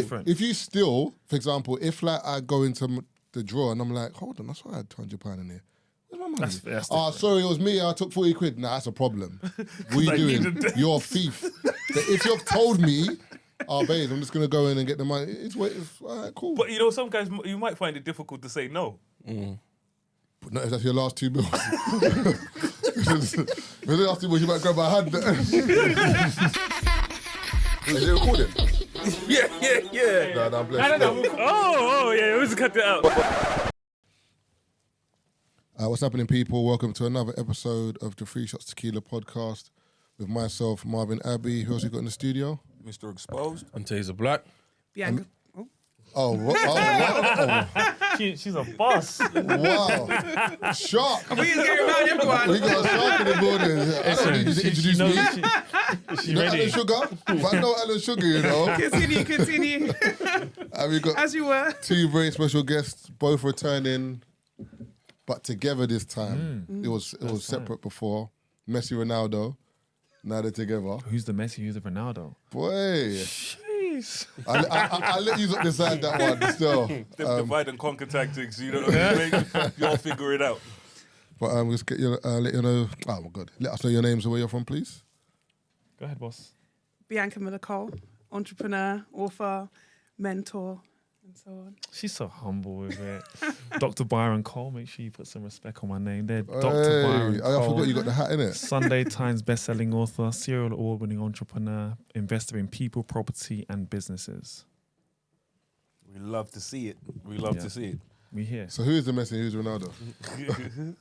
different. If you steal, for example, if like I go into the drawer and I'm like, hold on, I saw I had £200 in here. Where's my money? That's sorry, it was me. I took 40 quid. Nah, that's a problem. What are you doing? You're a thief. But if you've told me, babe, I'm just going to go in and get the money. It's all right, cool. But you know, some guys, you might find it difficult to say no. But not if that's your last 2 bills. If the last 2 bills, you might grab my hand. Is it recording? Yeah. No, I'm blessed. Oh, yeah, let's cut that out. What's happening, people? Welcome to another episode of the Free Shots Tequila podcast with myself, Marvin Abbey. Who else you got in the studio? Mr. Exposed. And Tazer Black. Bianca. She's a boss. Wow. Shark. We just get around everyone. We got a shark in the building. I don't need you to introduce me. She's You know ready. Alan Sugar? If I know Alan Sugar, you know. Continue. And we got As you were. 2 very special guests, both returning, but together this time. It was separate before. Messi, Ronaldo. Now they're together. Who's the Messi? Who's the Ronaldo? Boy. Jeez. I'll let you decide that one still. Them divide and conquer tactics, you know what I mean? Y'all figure it out. But let's get you, let you know. Oh my God! Let us know your names and where you're from, please. Go ahead, boss. Bianca Cole, entrepreneur, author, mentor, and so on. She's so humble with it. Dr. Byron Cole, make sure you put some respect on my name there. Hey, Dr. Byron I Cole. forgot you got the hat in it. Sunday Times best-selling author, serial award-winning entrepreneur, investor in people, property, and businesses. We love to see it. To see it. We here. So who is the Messi? Who's Ronaldo?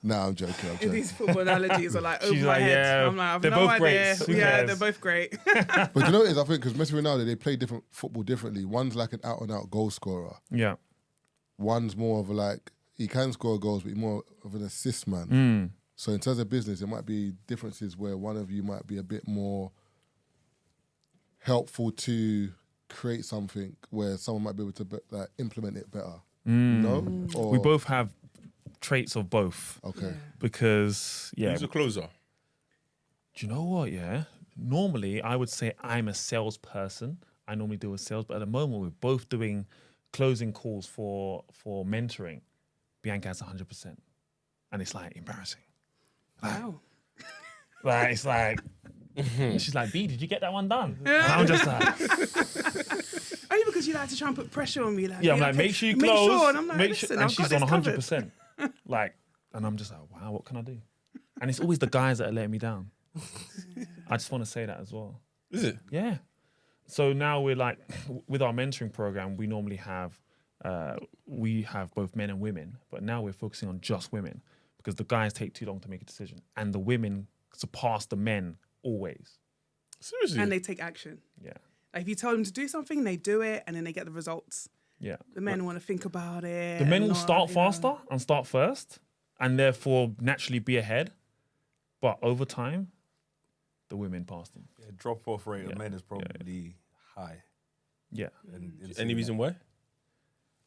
Nah, I'm joking. These football analogies are like over She's my like, head. yeah, I'm like, I've they're no both great. idea. Who Yeah, cares? they're both great. But you know what it is? I think because Messi and Ronaldo, they play different football differently. One's like an out-and-out goal scorer. Yeah. One's more of a like, he can score goals, but he's more of an assist man. So in terms of business, there might be differences where one of you might be a bit more helpful to create something where someone might be able to like implement it better. No? Or, We both have traits of both. Okay. Because, yeah. Who's a closer? Do you know what, yeah? Normally, I would say I'm a salesperson. I normally deal with sales, but at the moment, we're both doing closing calls for mentoring. Bianca has 100%. And it's like embarrassing. Wow. Like, it's like, she's like, B, did you get that one done? And I'm just like, Only because you like to try and put pressure on me. Like, yeah, I'm like, okay, make sure you make close. Sure. And I'm like, make listen, sure, and I've she's got on this covered. 100%. Like, and I'm just like, wow, what can I do? And it's always the guys that are letting me down. I just want to say that as well. Is it? Yeah. So now we're like, with our mentoring program, we normally have both men and women, but now we're focusing on just women because the guys take too long to make a decision and the women surpass the men always. Seriously? And they take action. Yeah. Like, if you tell them to do something, they do it, and then they get the results. Yeah. The men want to think about it. The men will and start not, you know. faster and start first and therefore naturally be ahead. But over time, the women pass them. Yeah, drop-off rate of men is probably high. Yeah. Any reason why?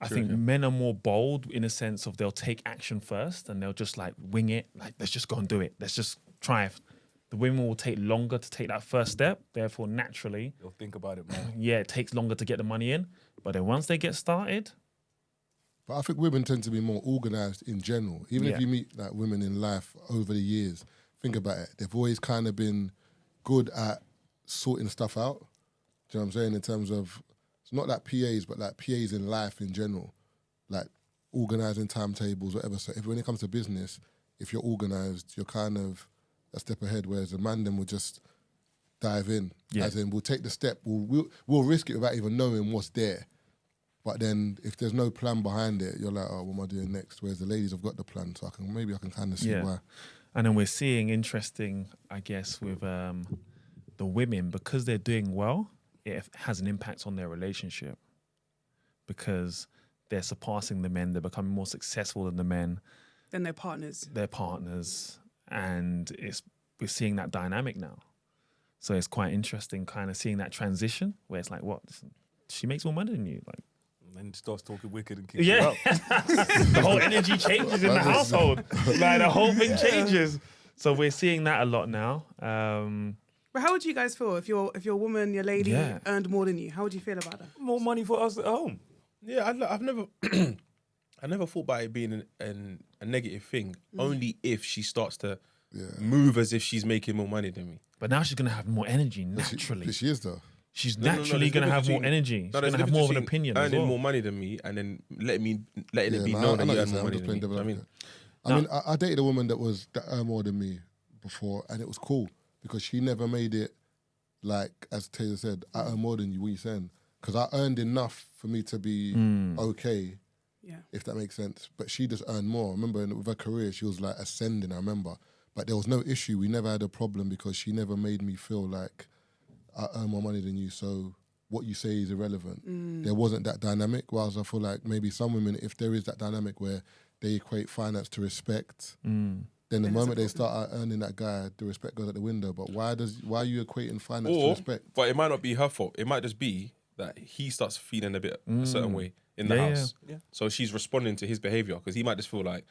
I think men are more bold in a sense of they'll take action first and they'll just like wing it. Like, let's just go and do it. Let's just try it. The women will take longer to take that first step. Therefore, naturally, They'll think about it more. yeah, it takes longer to get the money in. But then once they get started, But I think women tend to be more organised in general. Even if Yeah. you meet like women in life over the years, think about it. They've always kind of been good at sorting stuff out. Do you know what I'm saying? In terms of, it's not like PAs, but like PAs in life in general. Like organising timetables, whatever. So when it comes to business, if you're organised, you're kind of a step ahead, whereas a man then will just dive in. Yeah. As in, we'll take the step, we'll risk it without even knowing what's there. But then if there's no plan behind it, you're like, oh, what am I doing next? Whereas the ladies have got the plan, so maybe I can kind of see why. And then we're seeing interesting, I guess, with the women, because they're doing well, it has an impact on their relationship because they're surpassing the men, they're becoming more successful than the men. Then they're partners. They're partners. And we're seeing that dynamic now. So it's quite interesting kind of seeing that transition where it's like, what? She makes more money than you. Like, And then starts talking wicked and kicks you out. The whole energy changes in the household. Like the whole thing changes. So we're seeing that a lot now. But how would you guys feel if your woman, your lady, Yeah. earned more than you? How would you feel about that? More money for us at home. Yeah, I've never, I never thought about it being a negative thing. Only if she starts to move as if she's making more money than me. But now she's gonna have more energy naturally. But she is though. She's No, naturally there's a gonna have difference more between- energy. She's No, there's gonna a have more of an difference opinion between as earning well. more money than me, and then letting it be man, known that know you what earn you're more saying. I'm money just than me. playing I mean, devil's I dated a woman that earned more than me before, and it was cool because she never made it like, as Tazer said, I earn more than you. What are you saying? Because I earned enough for me to be okay, Yeah. if that makes sense. But she just earned more. I remember with her career, she was like ascending. I remember, but there was no issue. We never had a problem because she never made me feel like I earn more money than you. So what you say is irrelevant. There wasn't that dynamic. Whereas I feel like maybe some women, if there is that dynamic where they equate finance to respect, then the moment they start earning that guy, the respect goes out the window. But why are you equating finance to respect? but it might not be her fault. It might just be that he starts feeling a bit a certain way in the house. Yeah. So she's responding to his behavior because he might just feel like,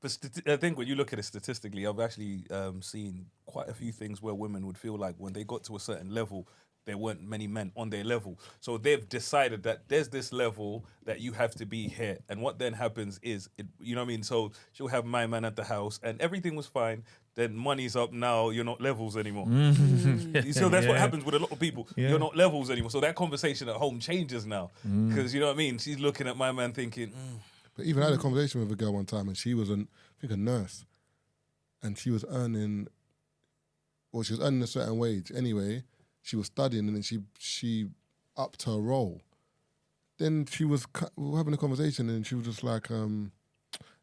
But I think when you look at it statistically, I've actually seen quite a few things where women would feel like when they got to a certain level, there weren't many men on their level. So they've decided that there's this level that you have to be here. And what then happens is, you know what I mean? So she'll have my man at the house and everything was fine. Then money's up now, you're not levels anymore. So that's what happens with a lot of people. Yeah. You're not levels anymore. So that conversation at home changes now. Because, you know what I mean? She's looking at my man thinking, But even I had a conversation with a girl one time, and she was, I think, a nurse, and she was earning a certain wage. Anyway, she was studying, and then she upped her role. Then we were having a conversation, and she was just like,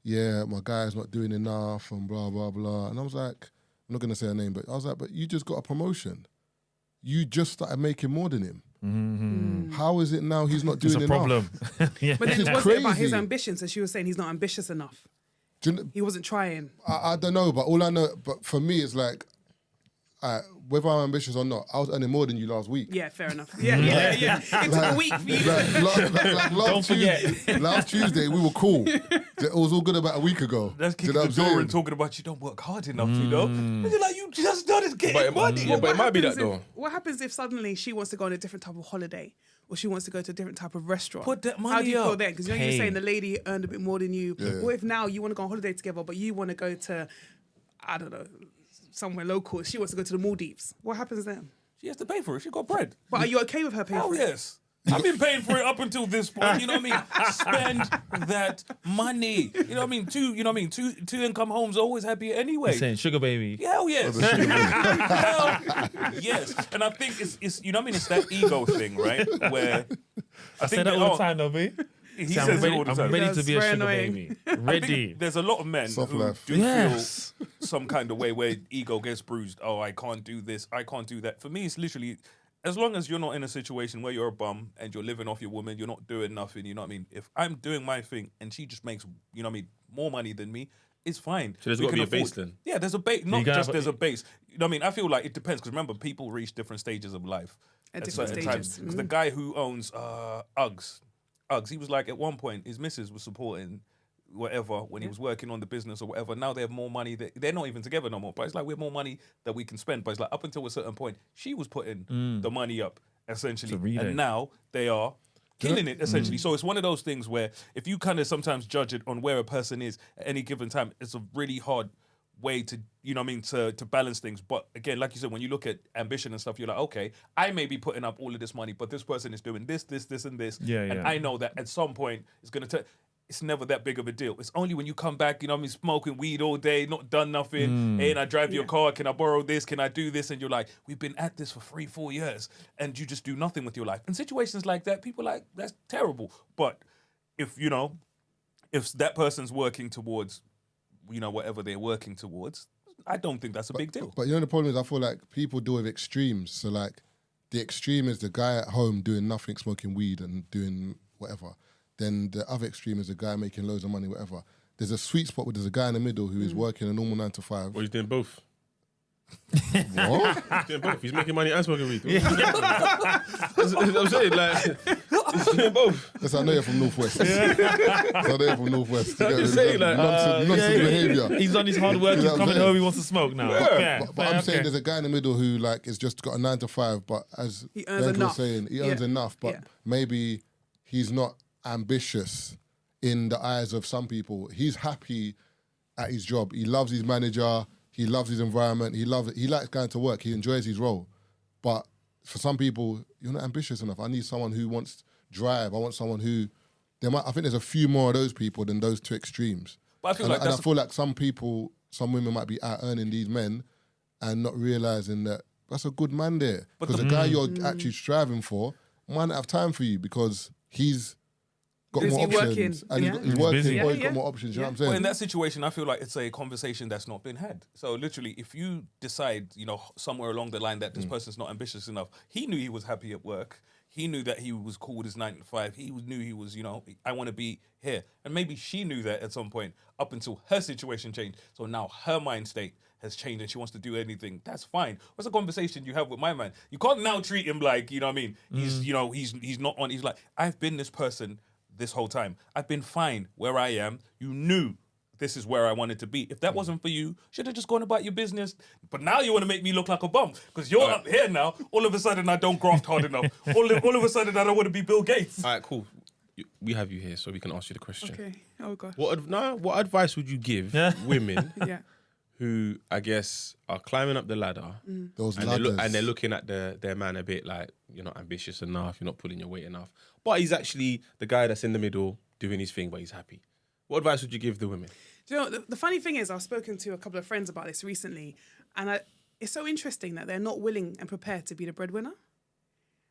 yeah, my guy's not doing enough, and blah, blah, blah. And I was like, I'm not going to say her name, but I was like, but you just got a promotion. You just started making more than him. How is it now he's not It's doing a enough? problem. Yeah. But then This is was it about his crazy. ambition? So she was saying he's not ambitious enough. Do you kn- He wasn't trying. I don't know, but all I know, but for me, it's like, whether I'm ambitious or not, I was earning more than you last week. Yeah, fair enough. Yeah. It took a week for you. Last Tuesday, we were cool. It was all good about a week ago. that's Do you kicking know the what I'm door saying? and talking about you don't work hard enough, you know? And you're like, you just started getting money. yeah, but it might be that happens though. What happens if suddenly she wants to go on a different type of holiday, or she wants to go to a different type of restaurant? Put that How money do you feel up. then? Because you know you're Pay. saying the lady earned a bit more than you. Yeah. What if now you want to go on holiday together, but you want to go to, I don't know, somewhere local? She wants to go to the Maldives. What happens then? She has to pay for it. She got bread. But are you okay with her paying Hell for it? yes. I've been paying for it up until this point. You know what I mean? Spend that money. You know what I mean? Two income homes are always happier anyway. Saying sugar baby. Hell yes. Hell yes. And I think it's you know what I mean? It's that ego thing, right? Where I say that all the time, though, B. He Say, says it all the I'm time. ready to That's be a very sugar annoying. baby. I Ready. think there's a lot of men Soft who life. do Yes. feel some kind of way where ego gets bruised. Oh, I can't do this. I can't do that. For me, it's literally, as long as you're not in a situation where you're a bum and you're living off your woman, you're not doing nothing, you know what I mean? If I'm doing my thing and she just makes, you know what I mean, more money than me, it's fine. So there's We gotta can be a afford- base then? Yeah, there's a base. Not gotta just have- there's a base. You know what I mean? I feel like it depends because remember, people reach different stages of life At different certain stages. times. Because the guy who owns Uggs, he was like, at one point, his missus was supporting whatever when he was working on the business or whatever. Now they have more money. They're not even together no more. But it's like we have more money that we can spend. But it's like up until a certain point, she was putting the money up essentially, reading. and now they are killing it essentially. So it's one of those things where if you kind of sometimes judge it on where a person is at any given time, it's a really hard way to, you know what I mean, to balance things. But again, like you said, when you look at ambition and stuff, you're like, okay, I may be putting up all of this money, but this person is doing this, and this. Yeah, and yeah. I know that at some point it's going to it's never that big of a deal. It's only when you come back, you know what I mean, smoking weed all day, not done nothing. Hey, and I drive your car. Can I borrow this? Can I do this? And you're like, we've been at this for 3-4 years and you just do nothing with your life. In situations like that, people are like, that's terrible. But if, you know, if that person's working towards, you know, whatever they're working towards, I don't think that's a big deal. But you know the problem is I feel like people deal with extremes. So like the extreme is the guy at home doing nothing, smoking weed and doing whatever. Then the other extreme is the guy making loads of money, whatever. There's a sweet spot where there's a guy in the middle who is working a normal 9 to 5. Well, he's doing both. What? He's doing both. He's making money and smoking weed. I'm saying, like, Both. Yes, I know you're from Northwest. I know you're from Northwest. I'm just saying, like, nonsense behaviour. He's done his hard work. You He's know what I'm coming saying? home. He wants to smoke now. But I'm saying there's a guy in the middle who like is just got a 9 to 5, but as He earns Bianca was enough. saying, he earns enough, but maybe he's not ambitious in the eyes of some people. He's happy at his job. He loves his manager. He loves his environment. He likes going to work. He enjoys his role. But for some people, you're not ambitious enough. I need someone who wants drive. I want someone who I think there's a few more of those people than those two extremes. But I feel like I feel like some women might be out earning these men and not realizing that that's a good man there. Because the guy you're actually striving for might not have time for you because he's got Busy more options. working. And he's working busy. or he's got more options. You know what I'm saying? Well, in that situation, I feel like it's a conversation that's not been had. So literally, if you decide, somewhere along the line that this person's not ambitious enough, he knew he was happy at work. He knew that he was cool with his 9 to 5. He knew he was, I want to be here. And maybe she knew that at some point up until her situation changed. So now her mind state has changed and she wants to do anything. That's fine. What's a conversation you have with my man? You can't now treat him like, you know what I mean? He's, he's not on. He's like, I've been this person this whole time. I've been fine where I am. You knew this is where I wanted to be. If that wasn't for you, should have just gone about your business. But now you want to make me look like a bum because you're up here now. All of a sudden, I don't graft hard enough. All of a sudden, I don't want to be Bill Gates. All right, cool. We have you here, so we can ask you the question. Okay. Oh gosh. What advice would you give women Yeah. who, I guess, are climbing up the ladder Those and ladders. they're looking at their man a bit like, you're not ambitious enough, you're not pulling your weight enough. But he's actually the guy that's in the middle doing his thing, but he's happy. What advice would you give the women? Do you know, the funny thing is, I've spoken to a couple of friends about this recently, and it's so interesting that they're not willing and prepared to be the breadwinner.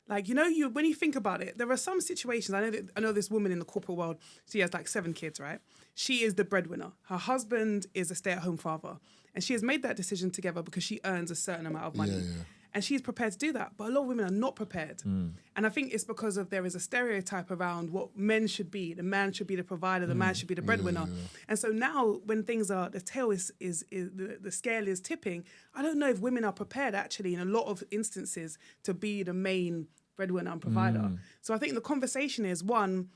Like, when you think about it, there are some situations, I know this woman in the corporate world, she has like 7 kids, right? She is the breadwinner. Her husband is a stay-at-home father. And she has made that decision together because she earns a certain amount of money. Yeah. And she's prepared to do that. But a lot of women are not prepared. And I think it's because there is a stereotype around what men should be. The man should be the provider, the man should be the breadwinner. And so now when things are, the tail is the scale is tipping, I don't know if women are prepared actually in a lot of instances to be the main breadwinner and provider. So I think the conversation is, one,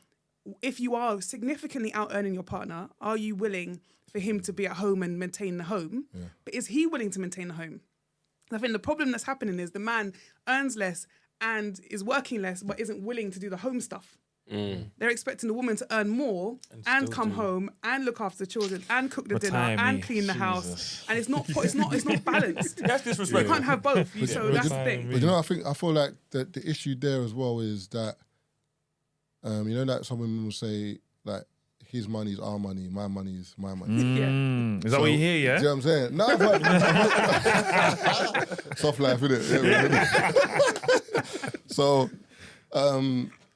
if you are significantly out earning your partner, are you willing for him to be at home and maintain the home? But is he willing to maintain the home? I think the problem that's happening is the man earns less and is working less, but isn't willing to do the home stuff. They're expecting the woman to earn more and come home and look after the children and cook the dinner and clean the house. And it's not balanced. That's disrespectful. You can't have both. So that's the thing. But I feel like the issue there as well is that, like some women will say, like, his money is our money, my money is my money. Is that what you hear, yeah? Do you know what I'm saying? No, but soft life, innit? Yeah, so,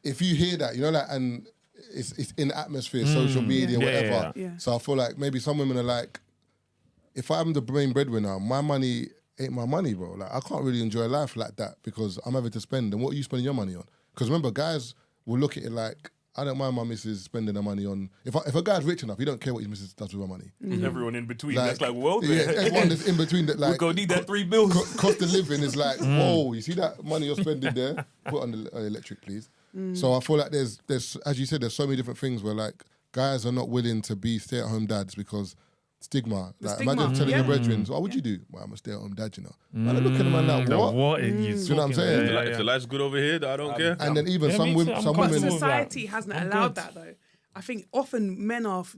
if you hear that, and it's in the atmosphere, social media, whatever. Yeah. So I feel like maybe some women are like, if I'm the main breadwinner, my money ain't my money, bro. Like, I can't really enjoy life like that because I'm having to spend. And what are you spending your money on? Because remember, guys will look at it like, I don't mind my missus spending her money on. If a guy's rich enough, he don't care what his missus does with her money. Everyone in between, Like, that's like, well, yeah, everyone that's in between that, like, we're going to need that 3 bills. Cost of living is like, whoa, you see that money you're spending there? Put on the electric, please. So I feel like there's, as you said, there's so many different things where like guys are not willing to be stay-at-home dads because stigma. Like, imagine telling your brethren, what would you do? Well, I'm a stay-at-home dad, Man, I look at them and like, what? What are you Do you know what I'm saying? If the life's good over here, I don't care. And then even Yeah, some me women, too. some I'm quite women, cool with that. Society hasn't allowed that though. I think often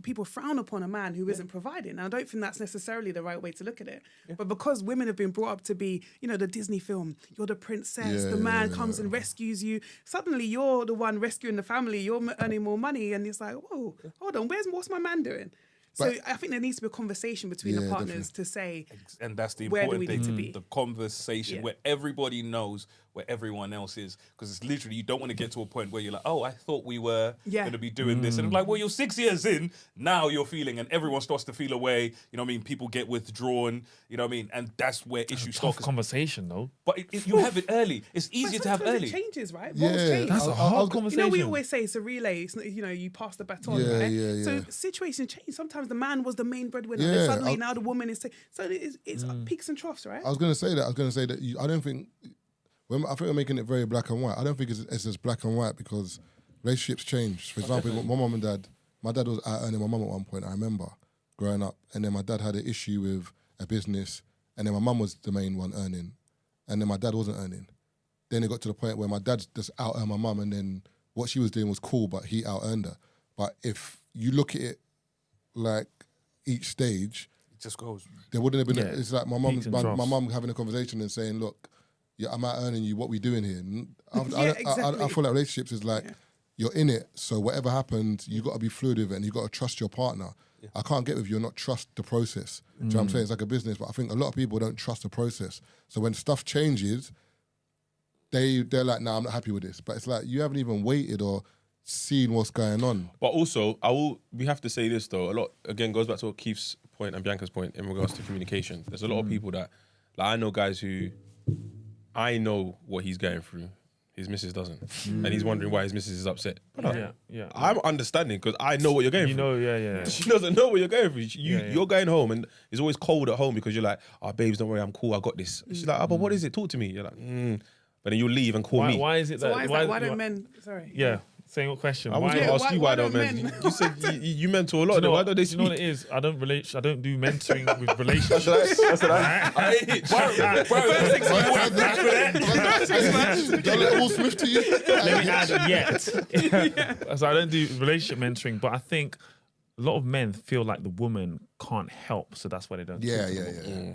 people frown upon a man who isn't providing. And I don't think that's necessarily the right way to look at it. But because women have been brought up to be, the Disney film, you're the princess, the man comes and rescues you. Suddenly you're the one rescuing the family, you're earning more money. And it's like, whoa, hold on, what's my man doing? So I think there needs to be a conversation between the partners to say, and that's the where do important we thing, need to be? the conversation where everybody knows where everyone else is, because it's literally, you don't want to get to a point where you're like, oh, I thought we were going to be doing this, and I'm like, well, you're 6 years in, now you're feeling, and everyone starts to feel away, you know what I mean, people get withdrawn, you know what I mean, and that's where issues start. Tough conversation though. But if you have it early, it's easier to have sometimes early. It changes, right? Yeah, Roles change. That's a hard conversation. We always say it's a relay. It's not, you pass the baton, Yeah, right? yeah, So yeah. situations change. Sometimes the man was the main breadwinner, Yeah, and suddenly now the woman is. So it's peaks and troughs, right? I was going to say that. I don't think. I think we're making it very black and white. I don't think it's as black and white because relationships change. For example, my mum and dad, my dad was out earning my mum at one point, I remember, growing up. And then my dad had an issue with a business, and then my mum was the main one earning. And then my dad wasn't earning. Then it got to the point where my dad just out-earned my mum, and then what she was doing was cool, but he out-earned her. But if you look at it like each stage, It just goes. there wouldn't have been. Yeah. It's like my Peaks and troughs. mum having a conversation and saying, "Look, yeah, I'm out earning you. What we doing here?" Exactly. I feel like relationships is like you're in it, so whatever happens, you got to be fluid with it, and you got to trust your partner. I can't get with you and not trust the process. Do you know what I'm saying? It's like a business, but I think a lot of people don't trust the process. So when stuff changes, they're like, "Nah, I'm not happy with this." But it's like you haven't even waited or seen what's going on. But also, we have to say this though. A lot again goes back to what Keith's point and Bianca's point in regards to communication. There's a lot of people that, like, I know guys who, I know what he's going through. His missus doesn't, and he's wondering why his missus is upset. Yeah. I'm understanding because I know what you're going You through. know, yeah. She doesn't know what you're going through. You're going home and it's always cold at home because you're like, "Oh, babes, don't worry, I'm cool, I got this." She's like, "Oh, but what is it? Talk to me." You're like, But then you'll leave and call me. Why is it So that? why is that? Why don't men? Sorry. Yeah, same question. I was Why? going to ask why- you why why don't don't men. men? You said you mentor a lot. Do you know Why what- don't they do you know what speak? it is? I don't do mentoring with relationships. I said, I hate Don't let Will Smith to you. Let me add yet. So I don't do relationship mentoring, but I think a lot of men feel like the woman can't help, so that's why they don't. Yeah, talk to yeah, the woman. yeah.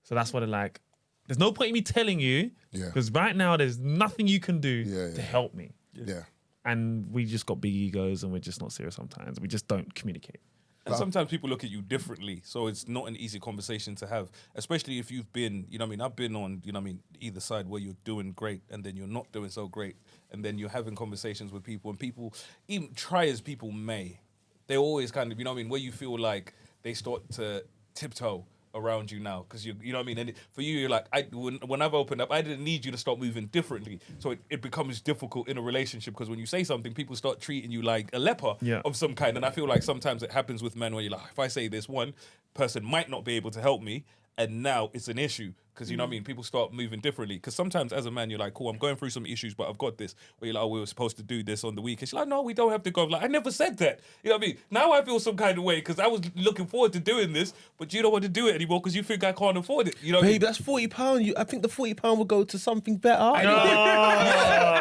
So that's why they're like, there's no point in me telling you, Yeah. because right now there's nothing you can do Yeah, to yeah. help me. Yeah. And we just got big egos and we're just not serious sometimes. We just don't communicate. And sometimes people look at you differently, so it's not an easy conversation to have, especially if you've been, you know what I mean, I've been on, you know what I mean, either side where you're doing great and then you're not doing so great, and then you're having conversations with people, and people, even try as people may, they always kind of, you know what I mean, where you feel like they start to tiptoe around you now, because you know what I mean, and for you, you're like, when I've opened up, I didn't need you to start moving differently, so it becomes difficult in a relationship, because when you say something, people start treating you like a leper of some kind, and I feel like sometimes it happens with men where you're like, if I say this, one person might not be able to help me, and now it's an issue, because you know what I mean, people start moving differently, because sometimes as a man, you're like, cool, I'm going through some issues, but I've got this, where you're like, oh, we were supposed to do this on the weekend. She's like, no, we don't have to go. I'm like, I never said that. You know what I mean? Now I feel some kind of way, because I was looking forward to doing this, but you don't want to do it anymore because you think I can't afford it. You know what I mean? Babe, that's £40. I think the £40 will go to something better.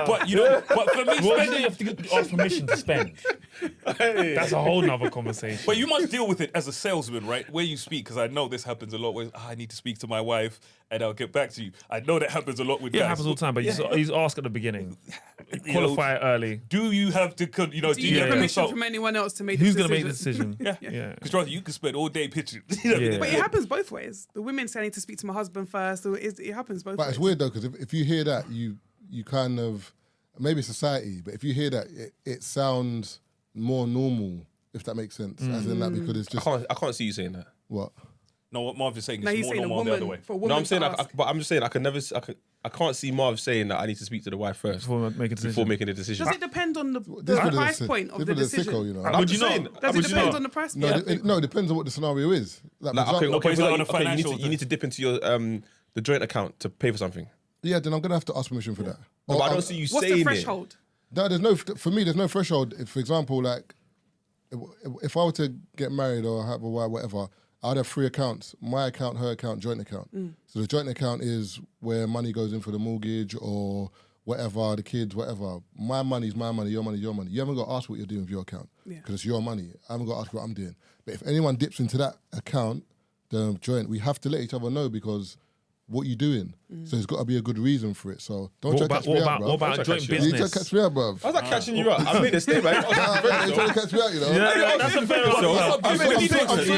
But you know, but for me, What do spending, you have to ask permission to spend? That's a whole nother conversation. but you must deal with it as a salesman, right? Where you speak, because I know this happens a lot. Where I need to speak to my wife, and I'll get back to you. I know that happens a lot with It guys. happens all the time, but you ask at the beginning. Qualify it early. Do you have to, you know? Do you get Yeah. permission consult? from anyone else to make Who's this going to make the decision? decision? Yeah, because you can spend all day pitching. You know what I mean? Yeah. But it happens both ways. The women say I need to speak to my husband first. Or it happens both But ways. it's weird though, because if you hear that, you kind of, maybe society, but if you hear that, it sounds more normal, if that makes sense. As in that, because it's just, I can't see you saying that. what? No, what Marv is saying Now is he's more saying a normal the other woman way. for a woman No, I'm saying, to ask. but I'm just saying, I can't see Marv saying that I need to speak to the wife first Before making a decision. before making a decision. Does it depend on the This bit price is point of the this bit is decision? sicko, you know. Would you saying- not? Does it Would you depend not? on the price? No, no, it depends on what the scenario is. Like, Like, for okay, example, okay, so on a financial you need to dip into your the joint account to pay for something. yeah, then I'm gonna have to ask permission for that. No, Or but I I'm- don't see you What's saying the it. threshold? No, for me, there's no threshold. If, for example, like, if I were to get married or have a wife, whatever, I'd have 3 accounts: my account, her account, joint account. So the joint account is where money goes in for the mortgage or whatever, the kids, whatever. My money's my money, your money, your money. You haven't got to ask what you're doing with your account because it's your money. I haven't got to ask what I'm doing. But if anyone dips into that account, the joint, we have to let each other know because what you doing. So there's got to be a good reason for it. So don't What try to about, catch me out, bro. what about joint catch you out. You try to business? catch me out, bruv. How's that catching you up? I made a statement. You're trying to catch me out, you know. Yeah, that's a fair Well, answer. I'm sorry you had to see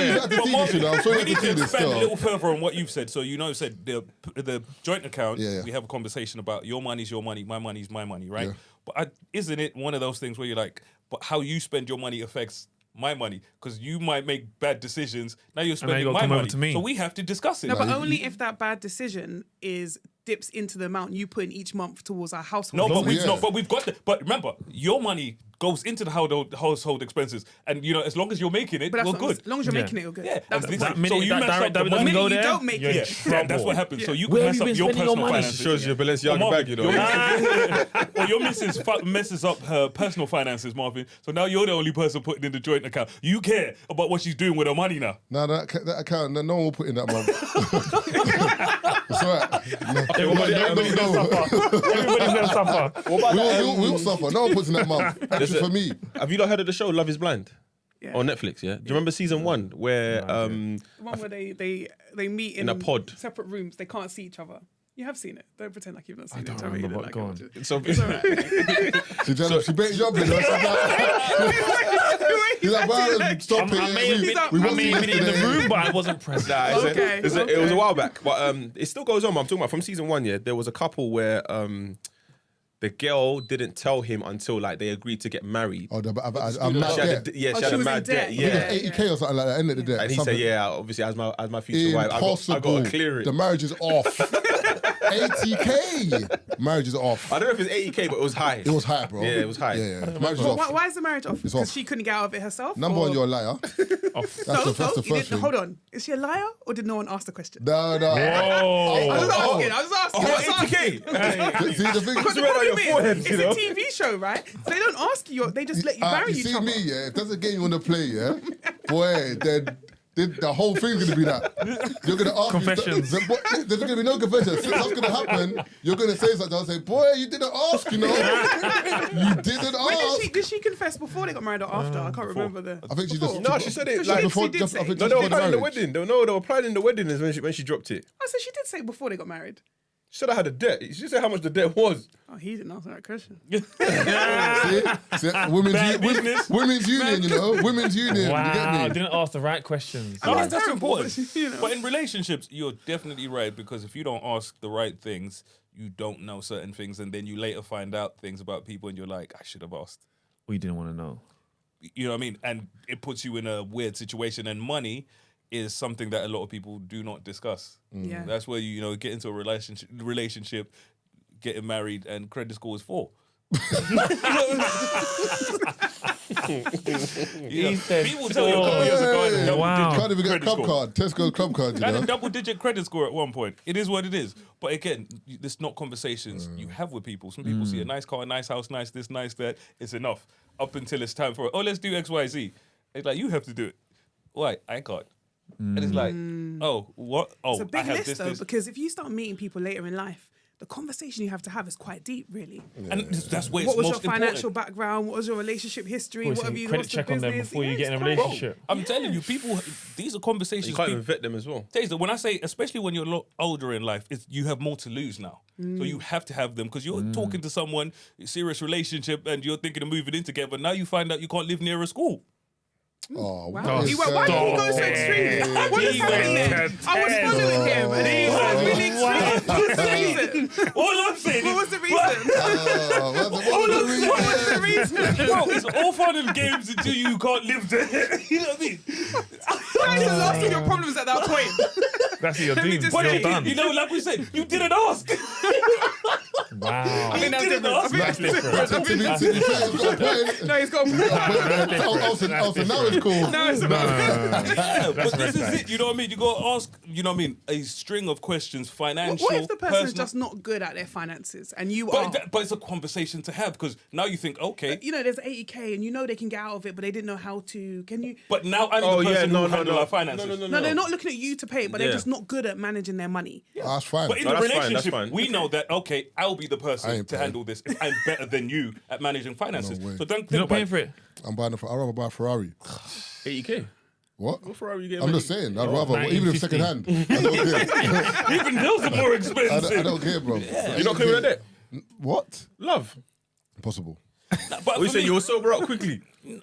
this still. expand a little further on what you've said. So you know, said the joint account. Yeah. We have a conversation about your money's your money, my money's my money, right? Yeah. But isn't it one of those things where you're like, but how you spend your money affects my money because you might make bad decisions. Now you're now you spending gotta my come over money, to me. so we have to discuss it. No, but only if that bad decision dips into the amount you put in each month towards our household. No, but Yeah. we've got. But remember, your money goes into the household expenses, and as long as you're making it, But that's we're what good. as long as you're making it, you're good. Yeah, That's and this that is- minute so you that mess up direct the debit money. doesn't go you there, don't make you're it. in Yeah, trouble. that's what happens. So you Where can have mess you up been your spending your personal money? finances. Shows your Balenciaga Marvin, bag, you know. or your missus messes up her personal finances, Marvin. So now you're the only person putting in the joint account. You care about what she's doing with her money now. No, that account, no one will put in that month. It's all right. Everybody's gonna suffer. We all suffer. No one puts in that month. That's just for me. Have you not heard of the show Love Is Blind? Yeah. On Netflix, yeah? Do you remember season 1 where The one where they meet in a pod. separate rooms. They can't see each other. You have seen it. Don't pretend like you've not seen it. don't Tell me you remember didn't what- like go it. so It's all right. She better jump in. She's like, Byron, stop I may have it. been, We I may have been in the room, but I wasn't present. Nah, Okay, it was a while back, but it still goes on. I'm talking about from season 1. Yeah, there was a couple where the girl didn't tell him until like they agreed to get married. Oh, I'm She not had dead. a, yeah, Oh, she had she a was in mad debt. debt. I Yeah, think it's 80K or something like that. End of the day. and he said, "Yeah, obviously as my future wife, I Impossible. got to clear it." The marriage is off. 80K. Marriage is off. I don't know if it's 80K, but it was high. It was high, bro. Yeah, it was high. Yeah. Marriage is But off. why is the marriage off? Because off. she couldn't get out of it herself? Number or? one, you're a liar. That's the You first didn't- thing. hold on. Is she a liar or did no one ask the question? No. I was asking. I was asking. Oh, I was asking. 80K. See the thing. But the red on problem your is, forehead, it's you know? a TV show, right? So they don't ask you. They just let you marry you each see other. me, yeah. If that's a game you want to play, yeah, boy, then the whole thing's gonna be that. You're gonna ask Confessions. There's gonna be no confessions. So what's gonna happen? You're gonna say something. I'll say, boy, you didn't ask. You didn't Wait, ask. did she confess before they got married or after? I can't remember the. I think she before. just. No, she said it So like she before. did Just, say. I think No, just they were before the planning the marriage. wedding. They were planning the wedding is when she dropped it. Oh, so she did say before they got married. She said I had a debt. She said how much the debt was. Oh, he didn't answer that question. See, women's union, you know, women's union. You Wow, get me? didn't ask the right questions. No, it's that's terrible, important. but, you know. But in relationships, you're definitely right, because if you don't ask the right things, you don't know certain things, and then you later find out things about people, and you're like, I should have asked. We didn't want to know. You know what I mean? And it puts you in a weird situation. And money is something that a lot of people do not discuss. Yeah. That's where you get into a relationship, getting married, and credit score is 4. He said People tell you a couple years ago, I had a double Wow. digit Can't even get a credit club score. card. Tesco club card, you I had a know. double-digit credit score at one point. It is what it is. But again, it's not conversations you have with people. Some people see a nice car, a nice house, nice this, nice that. It's enough. Up until it's time for, let's do X, Y, Z. It's like, you have to do it. Why? I can't. And it's like, oh, what? Oh, It's a I big have list this, though, this. because if you start meeting people later in life, the conversation you have to have is quite deep, really. And that's where it's What was your most financial important. background? What was your relationship history? Always What have say you credit lost check in on them business? before you Yeah, get in a it's quite- relationship. I'm telling you, people, these are conversations. You can't people, even vet them as well. Taser, when I say, especially when you're a lot older in life, you have more to lose now. So you have to have them, because you're talking to someone, serious relationship, and you're thinking of moving in together. Now you find out you can't live near a school. Oh, Wow. what He is went, why did he go so extreme? What is He happening went there? I was following him and he was really extreme. What was the reason? All I'm saying What was the reason? What was the reason? Bro, it's all fun and games until you can't live there. You know what I mean? That is the last of your problems at that point. That's your Let me doom. just You're say, done. You know, like we said, you didn't ask. Wow. I think that's didn't different. I think That's that's different. To be fair, he's got a point. No, he's got a point. So now it's cool. No, it's about. Yeah, but this is respect. it. You know what I mean? You got to ask, you know what I mean, a string of questions, financial, What if the person's personal. just not good at their finances and you are? But it's a conversation to have, because now you think, okay, You know, there's 80K and you know they can get out of it, but they didn't know how to. Can you? but now I'm Oh the yeah, person no, who no, handle no, our finances. No, they're not looking at you to pay, but they're Yeah. just not good at managing their money. That's fine. But in No, the that's fine, relationship, that's fine. we know that, okay, I'll be the I person ain't to paying. handle this if I'm better than you at managing finances. No way. So don't think You're not about paying for it. I'm buying I'd rather buy a Ferrari. 80K. What? What Ferrari you getting? I'm ready? just saying. I'd rather, even if 1950. second hand. I don't care. Even those are more expensive. I don't care, bro. You're not clearing that debt. What? Love. Impossible. But We for said me- you were sober up quickly.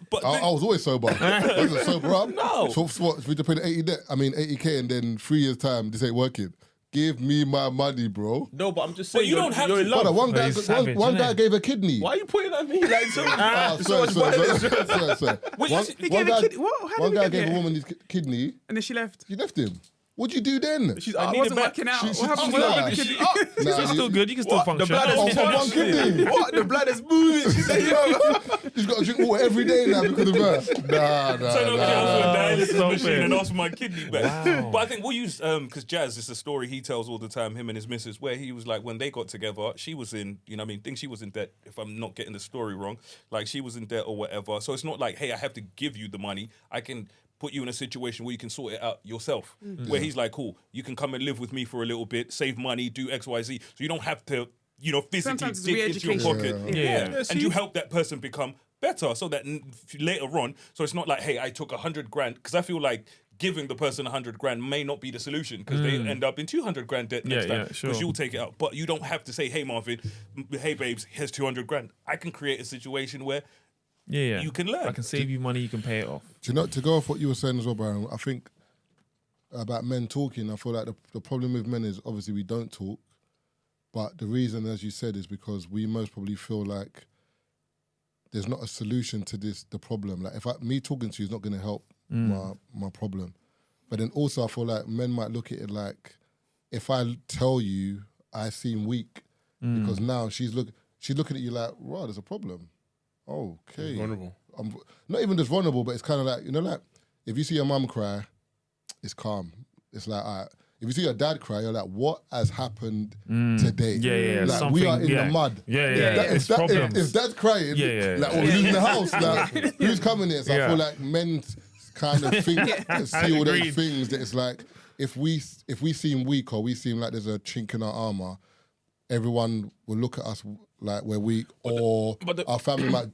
but I was always sober. I wasn't sober up. No. So what? If we to pay the 80K and then 3 years time, this ain't working. Give me my money, bro. No, but I'm just saying. you don't have you're to- in love. Brother, one guy, he's savage, one guy isn't gave a kidney. Why are you pointing at me like so? Sorry. Wait, One, he He one gave a guy, kid. What? How one did guy he gave get a there? woman his kidney. And then she left. He left him. What'd you do then? I wasn't working out. She- What happened? she- What nah, happened? she- It's Nah, still good. You can still The function. blood Oh, is for one kidney. What? The blood is moving. She said, yo. She's got to drink water every day now because of her. Nah. So no, dialysis stop machine it. and ask for my kidney back. Wow. But I think we'll use because Jazz is a story he tells all the time. Him and his missus, where he was like when they got together, she was in, you know, what I mean, think she was in debt. If I'm not getting the story wrong, like she was in debt or whatever. So it's not like, hey, I have to give you the money. I can put you in a situation where you can sort it out yourself. Where he's like, cool, you can come and live with me for a little bit, save money, do X, Y, Z. So you don't have to, you know, physically Sometimes it's dig into your re-education. pocket. Yeah. And you help that person become better so that later on, so it's not like, hey, I took 100 grand, because I feel like giving the person 100 grand may not be the solution because they end up in 200 grand debt next time because sure. you'll take it out. But you don't have to say, hey, Marvin, hey, babes, here's 200 grand. I can create a situation where Yeah. you can learn. I can save you money. You can pay it off. Do you know, to go off what you were saying as well, Byron, I think about men talking, I feel like the problem with men is obviously we don't talk, but the reason, as you said, is because we most probably feel like there's not a solution to the problem. Like me talking to you is not going to help my problem. But then also I feel like men might look at it like, if I tell you I seem weak, because now she's looking at you like, right, there's a problem. Okay. Vulnerable. I'm not even just vulnerable, but it's kind of like, you know, like if you see your mum cry, it's calm. It's like, all right. If you see your dad cry, you're like, what has happened today? Yeah. Like we are in the mud. It's problems. If dad's crying, like we're losing the house. Like who's coming here? So I feel like men kind of think and see all those things that it's like if we seem weak or we seem like there's a chink in our armor, everyone will look at us like we're weak, or our family might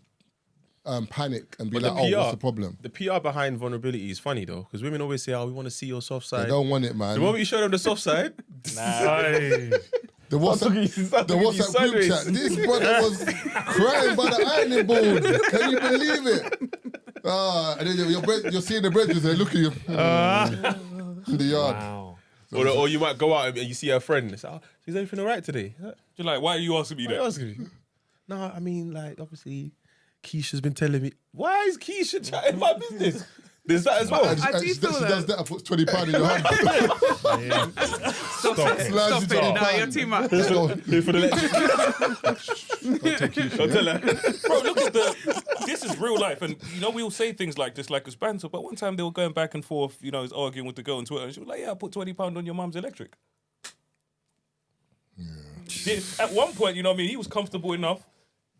panic and be like, oh, what's the problem? The PR behind vulnerability is funny though, because women always say, oh, we want to see your soft side. They don't want it, man. The moment you show them the soft side, The WhatsApp group chat. This brother was crying by the ironing board. Can you believe it? And then you're seeing the bridges, they're looking at you in the yard. Wow. or you might go out and you see her friend and say, oh, is everything all right today? You're like, why are you asking me Why are you that? asking me? No, I mean, like, obviously, Keisha's been telling me, why is Keisha chatting my business? There's that as well. I do feel she that. does that and puts £20 in your hand. Stop it. Slides Stop into it. a No, pan. you're too much. Let's go. Here for the lecture. Don't tell her. Bro, look at this is real life. And, you know, we all say things like this, like it's banter. But one time they were going back and forth, you know, I was arguing with the girl on Twitter. And she was like, yeah, I put £20 on your mum's electric. Yeah. At one point, you know what I mean, he was comfortable enough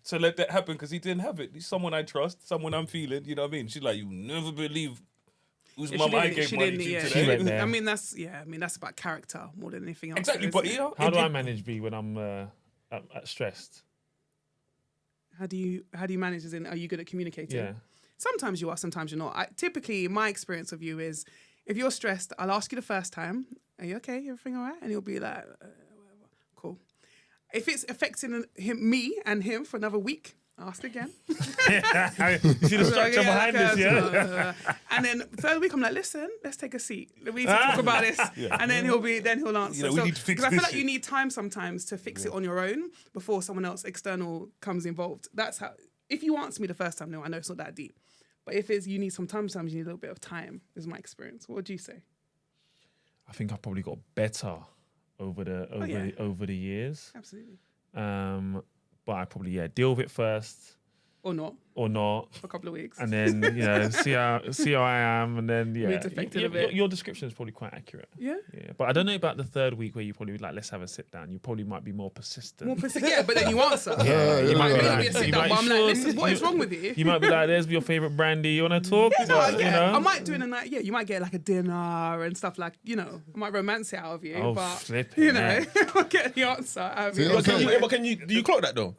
to let that happen because he didn't have it. He's someone I trust, someone I'm feeling, you know what I mean? She's like, you never believe whose mum I gave money to She today. went there. I mean, that's about character more than anything else. Exactly, but you know, How do I manage B when I'm stressed? How do you manage? As in, are you good at communicating? Yeah. Sometimes you are, sometimes you're not. Typically, my experience of you is, if you're stressed, I'll ask you the first time, "Are you okay? Everything all right?" And you'll be like, "Whatever, cool." If it's affecting me and him for another week, ask again. You see the structure behind this, yeah? And then third week, I'm like, listen, let's take a seat. We need to talk about this. And then he'll answer. You know, we need to fix because I feel this like you shit. need time sometimes to fix it on your own before someone else external comes involved. That's how. If you answer me the first time, no, I know it's not that deep. But if it's you need some time, sometimes you need a little bit of time. Is my experience. What would you say? I think I probably got better over the years. Absolutely. But I probably deal with it first Or not for for a couple of weeks. and then see how I am, and then Need to fix it a bit. Your description is probably quite accurate. Yeah. But I don't know about the third week where you probably like, let's have a sit down. You probably might be more persistent. Yeah, but then you answer. You might be Maybe like, a sit you down, might- but I'm like, sure, listen, what is wrong with you? You might be like, there's your favorite brandy. You want to talk? But, you know? I might do it in a night. Yeah, you might get like a dinner and stuff like, you know, I might romance it out of you, Oh, but flipping you know, heck. I'll get the answer out of you. But can you do you clock that though?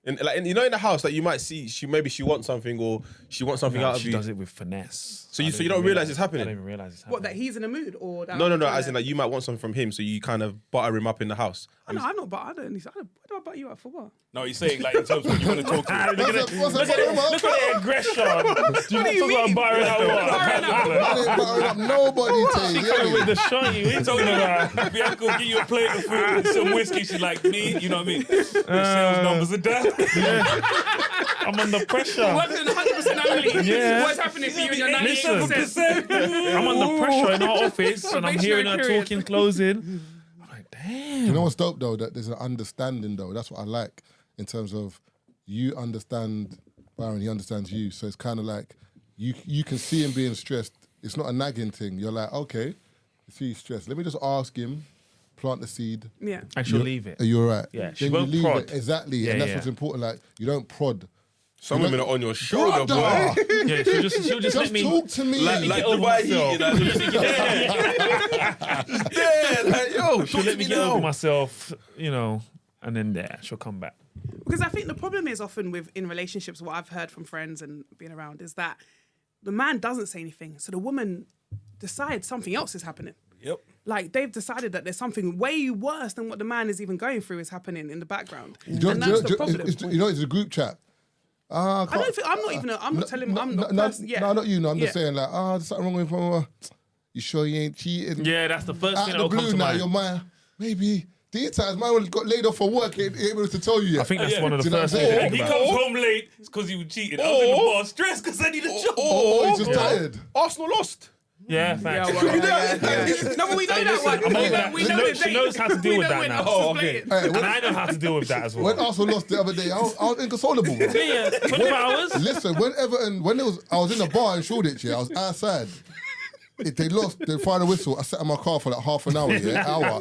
You know, in the house, like you might see she wants something or she wants something out of She you. does it with finesse. So you- I so don't you don't even realise it's happening? I don't even realise it's happening. What, that he's in a mood or that? No, as in like you might want something from him, so you kind of butter him up in the house. I'm not, but I don't. Why do I butt you up for what? No, he's saying like in terms of when you want to talk to him. What's that? Look at the aggression. Do you mean? talk about Byron I ain't buttering up nobody, Tay. coming with the shot you ain't talking about? Bianca will give you a plate of food and some whiskey. She's like, me, you know what I mean? The sales numbers are down. I'm under pressure. Working 100%. family. Yeah. What's happening for you and your 97%? 98%? I'm under pressure in our office and I'm hearing her Probationary talking, closing. I'm like, damn. You know what's dope though? That there's an understanding though. That's what I like in terms of you understand Byron, he understands you. So it's kind of like you can see him being stressed. It's not a nagging thing. You're like, okay, I see he's stressed. Let me just ask him, plant the seed. Yeah. And she'll leave it. Are you all right? Yeah, she Then won't you leave prod. it. Exactly. Yeah, and that's yeah. what's important. Like, you don't prod. Some women are on your shoulder, boy. Brother! Yeah, she'll just Just let me. talk to me. Like over Dubai myself. heat, yeah, like yo, She'll talk let to me me get over now. myself, and then she'll come back. Because I think the problem is often in relationships, what I've heard from friends and being around is that the man doesn't say anything. So the woman decides something else is happening. Yep. Like they've decided that there's something way worse than what the man is even going through is happening in the background. And that's the problem. It's a group chat. I don't think, I'm not telling him, I'm not person, yeah. No, not you. No, I'm just Yeah. saying like, there's something wrong with him. You sure you ain't cheating? Yeah, that's the first Out thing of the that'll come blue to now, mind. you're my maybe. The times my one got laid off for work, ain't able to tell you yet. I think that's Yeah. one of Do the you know first what I'm things to saying? think He about. comes home late. It's because he was cheating. I was in the bar stressed because I need a job. or he's just tired. Arsenal lost. Yeah, facts. Yeah. No, but we know that one. I'm over that. We know the She knows how to deal with that now. Oh, okay. Hey, And I know how to deal with that as well. when Arsenal lost the other day, I was inconsolable. Bro. Yeah, 24 hours. Listen, when Everton, I was in the bar in Shoreditch, I was outside. If they lost the final whistle, I sat in my car for like half an hour, hour.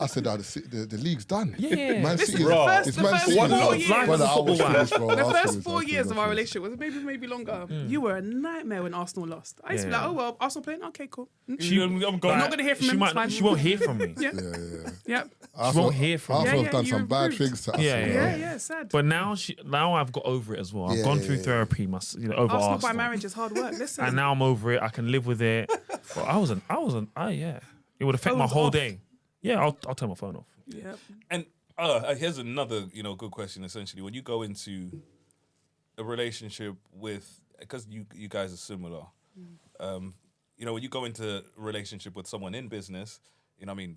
I said, the league's done. Yeah. Man Listen, City, the it's first Man City. 4 Brother, years. Life is a I was football finished, bro. I The was first finished, 4 I was years of our finished. relationship was maybe longer. You were a nightmare when Arsenal lost. I used to be like, oh well, Arsenal playing, okay, cool. I'm I'm gone. not gonna hear from him. It's fine. She won't hear from me. Yeah, yeah, She won't hear from me. Arsenal's Yeah, done you some bad improved. things to us. Yeah, yeah. Sad. But now I've got over it as well. I've Yeah, gone yeah, through yeah. therapy, over Arsenal Arsenal. by marriage is hard work. Listen, And now I'm over it. I can live with it. But yeah. It would affect my Phone's whole off. day. Yeah, I'll turn my phone off. yeah. And here's another, good question. Essentially, when you go into a relationship because you guys are similar, when you go into a relationship with someone in business,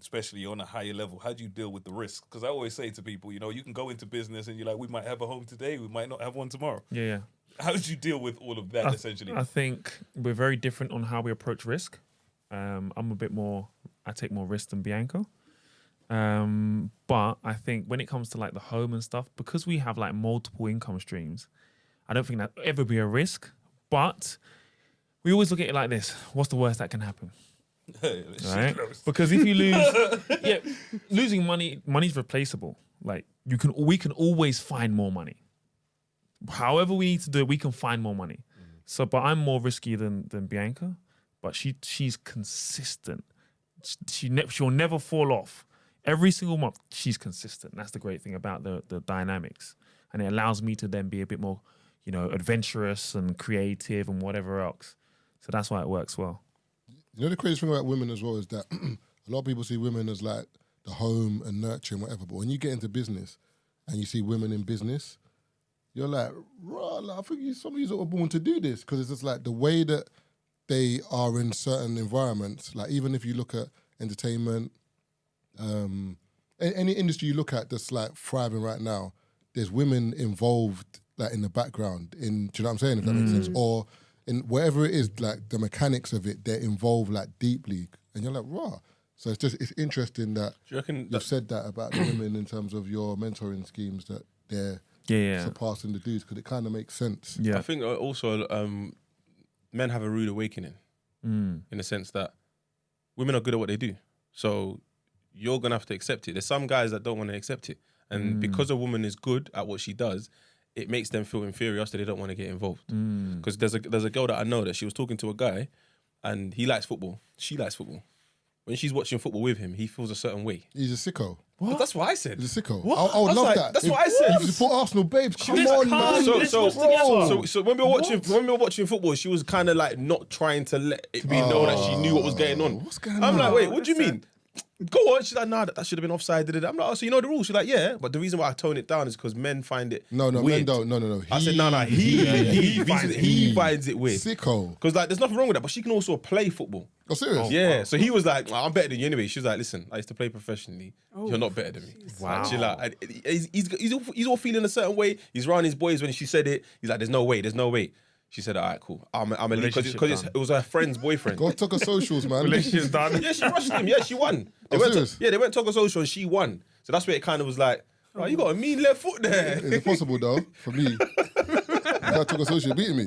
especially on a higher level, how do you deal with the risk? Because I always say to people, you can go into business and you're like, we might have a home today, we might not have one tomorrow. Yeah. How do you deal with all of that, essentially? I think we're very different on how we approach risk. I take more risk than Bianca. But I think when it comes to like the home and stuff, because we have like multiple income streams, I don't think that ever be a risk. But we always look at it like this: what's the worst that can happen? Right? Because if you lose, losing money's replaceable. Like we can always find more money. However we need to do it, we can find more money. So, but I'm more risky than Bianca. But she's consistent. She'll never fall off. Every single month, she's consistent. That's the great thing about the dynamics. And it allows me to then be a bit more, adventurous and creative and whatever else. So that's why it works well. The crazy thing about women as well is that a lot of people see women as like the home and nurture and whatever. But when you get into business and you see women in business, you're like, I think some of you are born to do this, because it's just like the way that they are in certain environments. Like even if you look at entertainment, any industry you look at that's like thriving right now, there's women involved like in the background. Do you know what I'm saying? If that makes sense. Or in wherever it is, like the mechanics of it, they're involved like deeply, and you're like, raw. So it's interesting that Do you reckon you've said that about the women in terms of your mentoring schemes, that they're surpassing the dudes, because it kind of makes sense. Yeah. I think also men have a rude awakening in the sense that women are good at what they do. So you're going to have to accept it. There's some guys that don't want to accept it. And because a woman is good at what she does, it makes them feel inferior, so they don't want to get involved. Because there's a girl that I know that she was talking to a guy and he likes football. She likes football. When she's watching football with him, he feels a certain way. He's a sicko. But that's what I said. He's a sicko. What? I would I was love like, that. that's what I said. You support Arsenal, babes. Come Let's on, calm man. this So was together. So when we were watching football, she was kind of like not trying to let it be known that she knew what was going on. What's going I'm on? like, wait, what do you mean? Go on. She's like, nah, that should have been offside. I'm like, oh, so you know the rules? She's like, yeah. But the reason why I tone it down is because men find it No, men weird. don't. No. I said, no, he finds it weird. Sicko. Because like, there's nothing wrong with that. But she can also play football. Oh, serious? Yeah. So he was like, I'm better than you anyway. She was like, listen, I used to play professionally. You're not better than me. Wow. Like, chill out. And he's all feeling a certain way. He's around his boys when she said it. He's like, there's no way. She said, "All right, cool. I'm a leave because Relationship it was her friend's boyfriend." Go Tucker socials, man. Relationship's done. Yeah, she rushed him. Yeah, she won. They Oh, went serious? they went to social and she won. So that's where it kind of was like, oh, you got a mean left foot there. Is it possible though for me? That Tucker social beating me.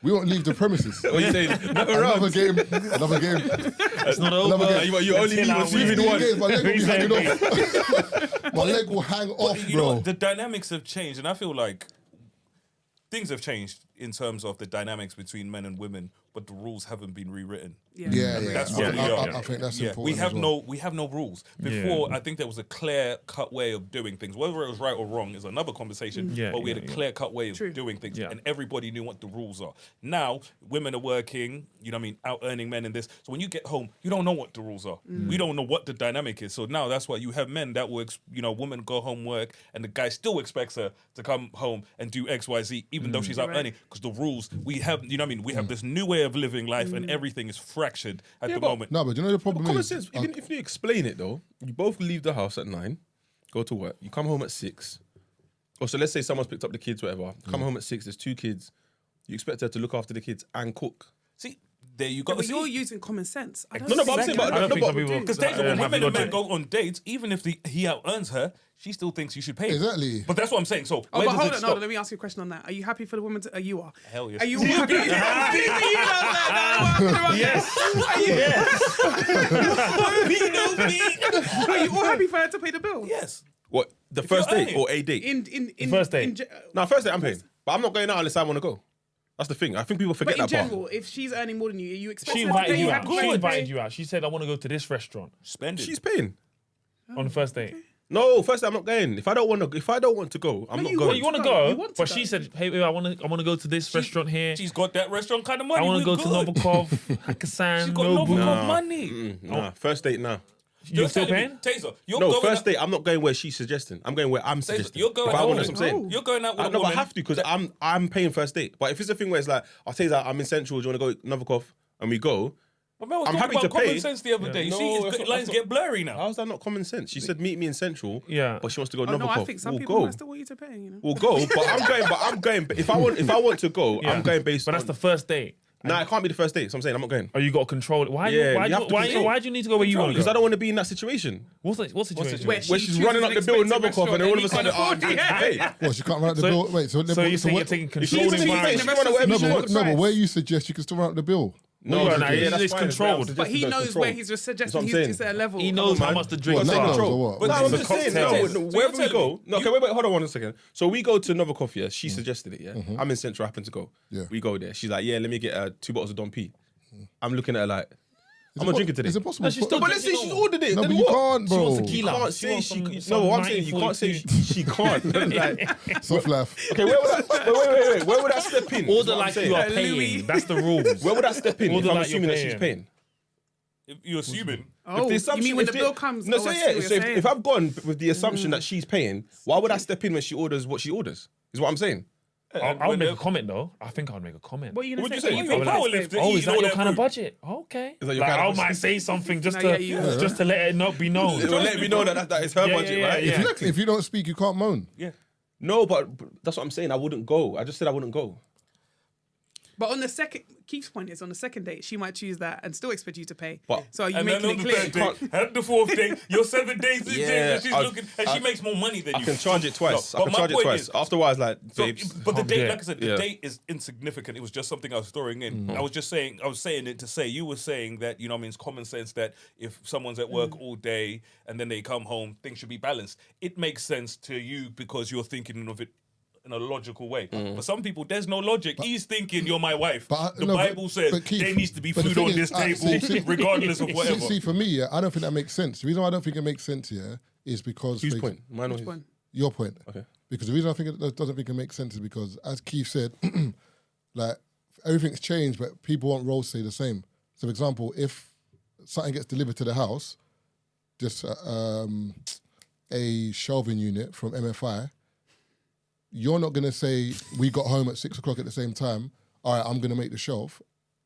We won't leave the premises. What are you saying? Another Another round. game. Another game. It's not Another over. game. You only leave receiving one. Games, my leg will be hanging off. My leg will hang off, You know bro. what? The dynamics have changed, and I feel like things have changed in terms of the dynamics between men and women, but the rules haven't been rewritten. Yeah. That's I, what we are. I think that's Yeah, important. we have as well. we have no rules. Before, I think there was a clear-cut way of doing things. Whether it was right or wrong is another conversation. Yeah, but we had a yeah. clear-cut way of True. doing things, Yeah. and everybody knew what the rules are. Now, women are working. You know what I mean? Out earning men in this. So when you get home, you don't know what the rules are. We don't know what the dynamic is. So now that's why you have men that will, women go home work, and the guy still expects her to come home and do X, Y, Z, even though she's out Right. earning. Because the rules we have, you know what I mean? We have this new way of living life, and everything is fractured at the but- moment. No, but you know the problem Common is. sense. Even if you explain it though, you both leave the house at 9, go to work. You come home at 6. Or so let's say someone's picked up the kids, whatever. Come home at 6. There's 2 kids. You expect her to look after the kids and cook. See, there you go. But See? you're using common sense. I don't No, but I'm think saying, that- but I don't think some people. Because have when women and men logic. go on dates, even if he out earns her, she still thinks you should pay. Exactly. But that's what I'm saying. So Oh, where but does hold it on, stop? hold on. Let me ask you a question on that. Are you happy for the woman to? You are. Hell yes. Are you happy? Yes. Are you all happy for her to pay the bill? Yes. What? The first you're date earning- or a date? In first date. No, first date I'm paying. But I'm not going out unless I want to go. That's the thing. I think people forget But in that part. general, if she's earning more than you, you expect She her to invited pay you you out. happy She to invited pay? you out. She said, "I want to go to this restaurant Spend it. She's paying. on the first date." No, first date I'm not going. If I don't want to go, I'm not you going. Well, you want to go. go, You want to but go. she said, "Hey, babe, I want to go to this restaurant here. She's got that restaurant kind of I money. want to We're go to good. Novikov, Hakkasan, She's got Nobu." Novikov money. Nah, first date now. You're still telling me, paying? Taser, you're No, going first out, date I'm not going where she's suggesting. I'm going where I'm suggesting. you're going if I out want with it, that's what I'm saying. Oh. You're going out with a No, but I woman. have to because I'm paying first date. But if it's a thing where it's like, I'll tell you that I'm in Central, do you want to go Novikov? And we go. But man, I was I'm talking happy about to pay. common sense the other day. You No, see, that's not- lines that's get blurry now. How's that not common sense? She said meet me in Central. Yeah. But she wants to go Oh, Novikov. no, I think some we'll people go. might still want you to pay. You know. We'll go, but I'm going. But if I want to go, Yeah. I'm going based. But that's on, the first date. Nah, it can't be the first date. So I'm saying I'm not going Oh, you got to control it. Why? Yeah, why, you have to why, control. why do you need to go where you want to because go? I don't want to be in that situation What's the situation? Where where she's running up the bill in Novikov and then all of a sudden, oh, I'm going to pay. Well, she can't run up the So- bill. Wait, so So you're saying you're taking control of She the can environment? run at whatever No, she but, wants. no, but where you suggest you can still run up the bill. No, No, no, yeah, that's it's fine. controlled. But he That's knows control. where he's That's suggesting what I'm he's saying. just at a level. He knows how man. much the What, drinks Nando's are. or what? But No, this I'm is just the saying. cocktails. No, So wherever you're we go. telling No, okay, wait, hold on 1 second. So we go to Novikov, yeah. She suggested it, yeah. I'm in Central, I happen to go. Yeah. We go there. She's like, yeah, let me get 2 bottles of Don P. I'm looking at her like, I'm not drinking today. Is it possible? she's to still put- But let's say she's ordered it. No, then but you what? can't, She bro. wants You tequila. can't She say wants she. some No, what I'm saying, you can't say 1942. she can't. Like, Soft life. okay, where would wait. Where would that step in? Order Is what I'm like saying. you are Louis. paying. That's the rules. Where would that step in? Order If I'm like you're assuming that she's paying. paying. If you're assuming. Oh, If the you mean when the if bill comes? No, oh, so I see yeah. what So you're if saying. I've gone with the assumption that she's paying, why would I step in when she orders what she orders? Is what I'm saying. I would make a comment though. I think I would make a comment. What are you What gonna would say? you say? Are You're would like- powerlifting. Oh, eating is that all your kind of food. budget? Okay. Is that your Like, kind of I budget? might say something just No, to yeah, just to let it not be known. It will let me know that is her Yeah, budget, yeah, right? yeah. If you don't speak, you can't moan. Yeah. No, but that's what I'm saying. I wouldn't go. I just said I wouldn't go. But on the second, Keith's point is on the second date, she might choose that and still expect you to pay. But- So are you And then making on it the clear? third day, and the fourth day, you're 7 days in Yeah, and she's I- looking, and she makes more money than you. I can charge it twice. No, I but can my charge it point twice. is- Afterwards, like, So, babes. but the date, Yeah. like I said, the Yeah. date is insignificant. It was just something I was throwing in. I was saying it to say, you were saying that, you know what I mean, it's common sense that if someone's at work all day and then they come home, things should be balanced. It makes sense to you because you're thinking of it in a logical way. But some people, there's no logic. He's thinking, you're my wife. But The Bible says Keith, there needs to be but the food thing on is, this table, regardless of whatever. See, for me, yeah, I don't think that makes sense. The reason why I don't think it makes sense here is because Whose point? Mine or his? One. your point. Okay. Because the reason I think it doesn't think it makes sense is because, as Keith said, like everything's changed, but people want roles to stay the same. So, for example, if something gets delivered to the house, just a shelving unit from MFI, you're not going to say we got home at 6 o'clock at the same time. All right, I'm going to make the shelf.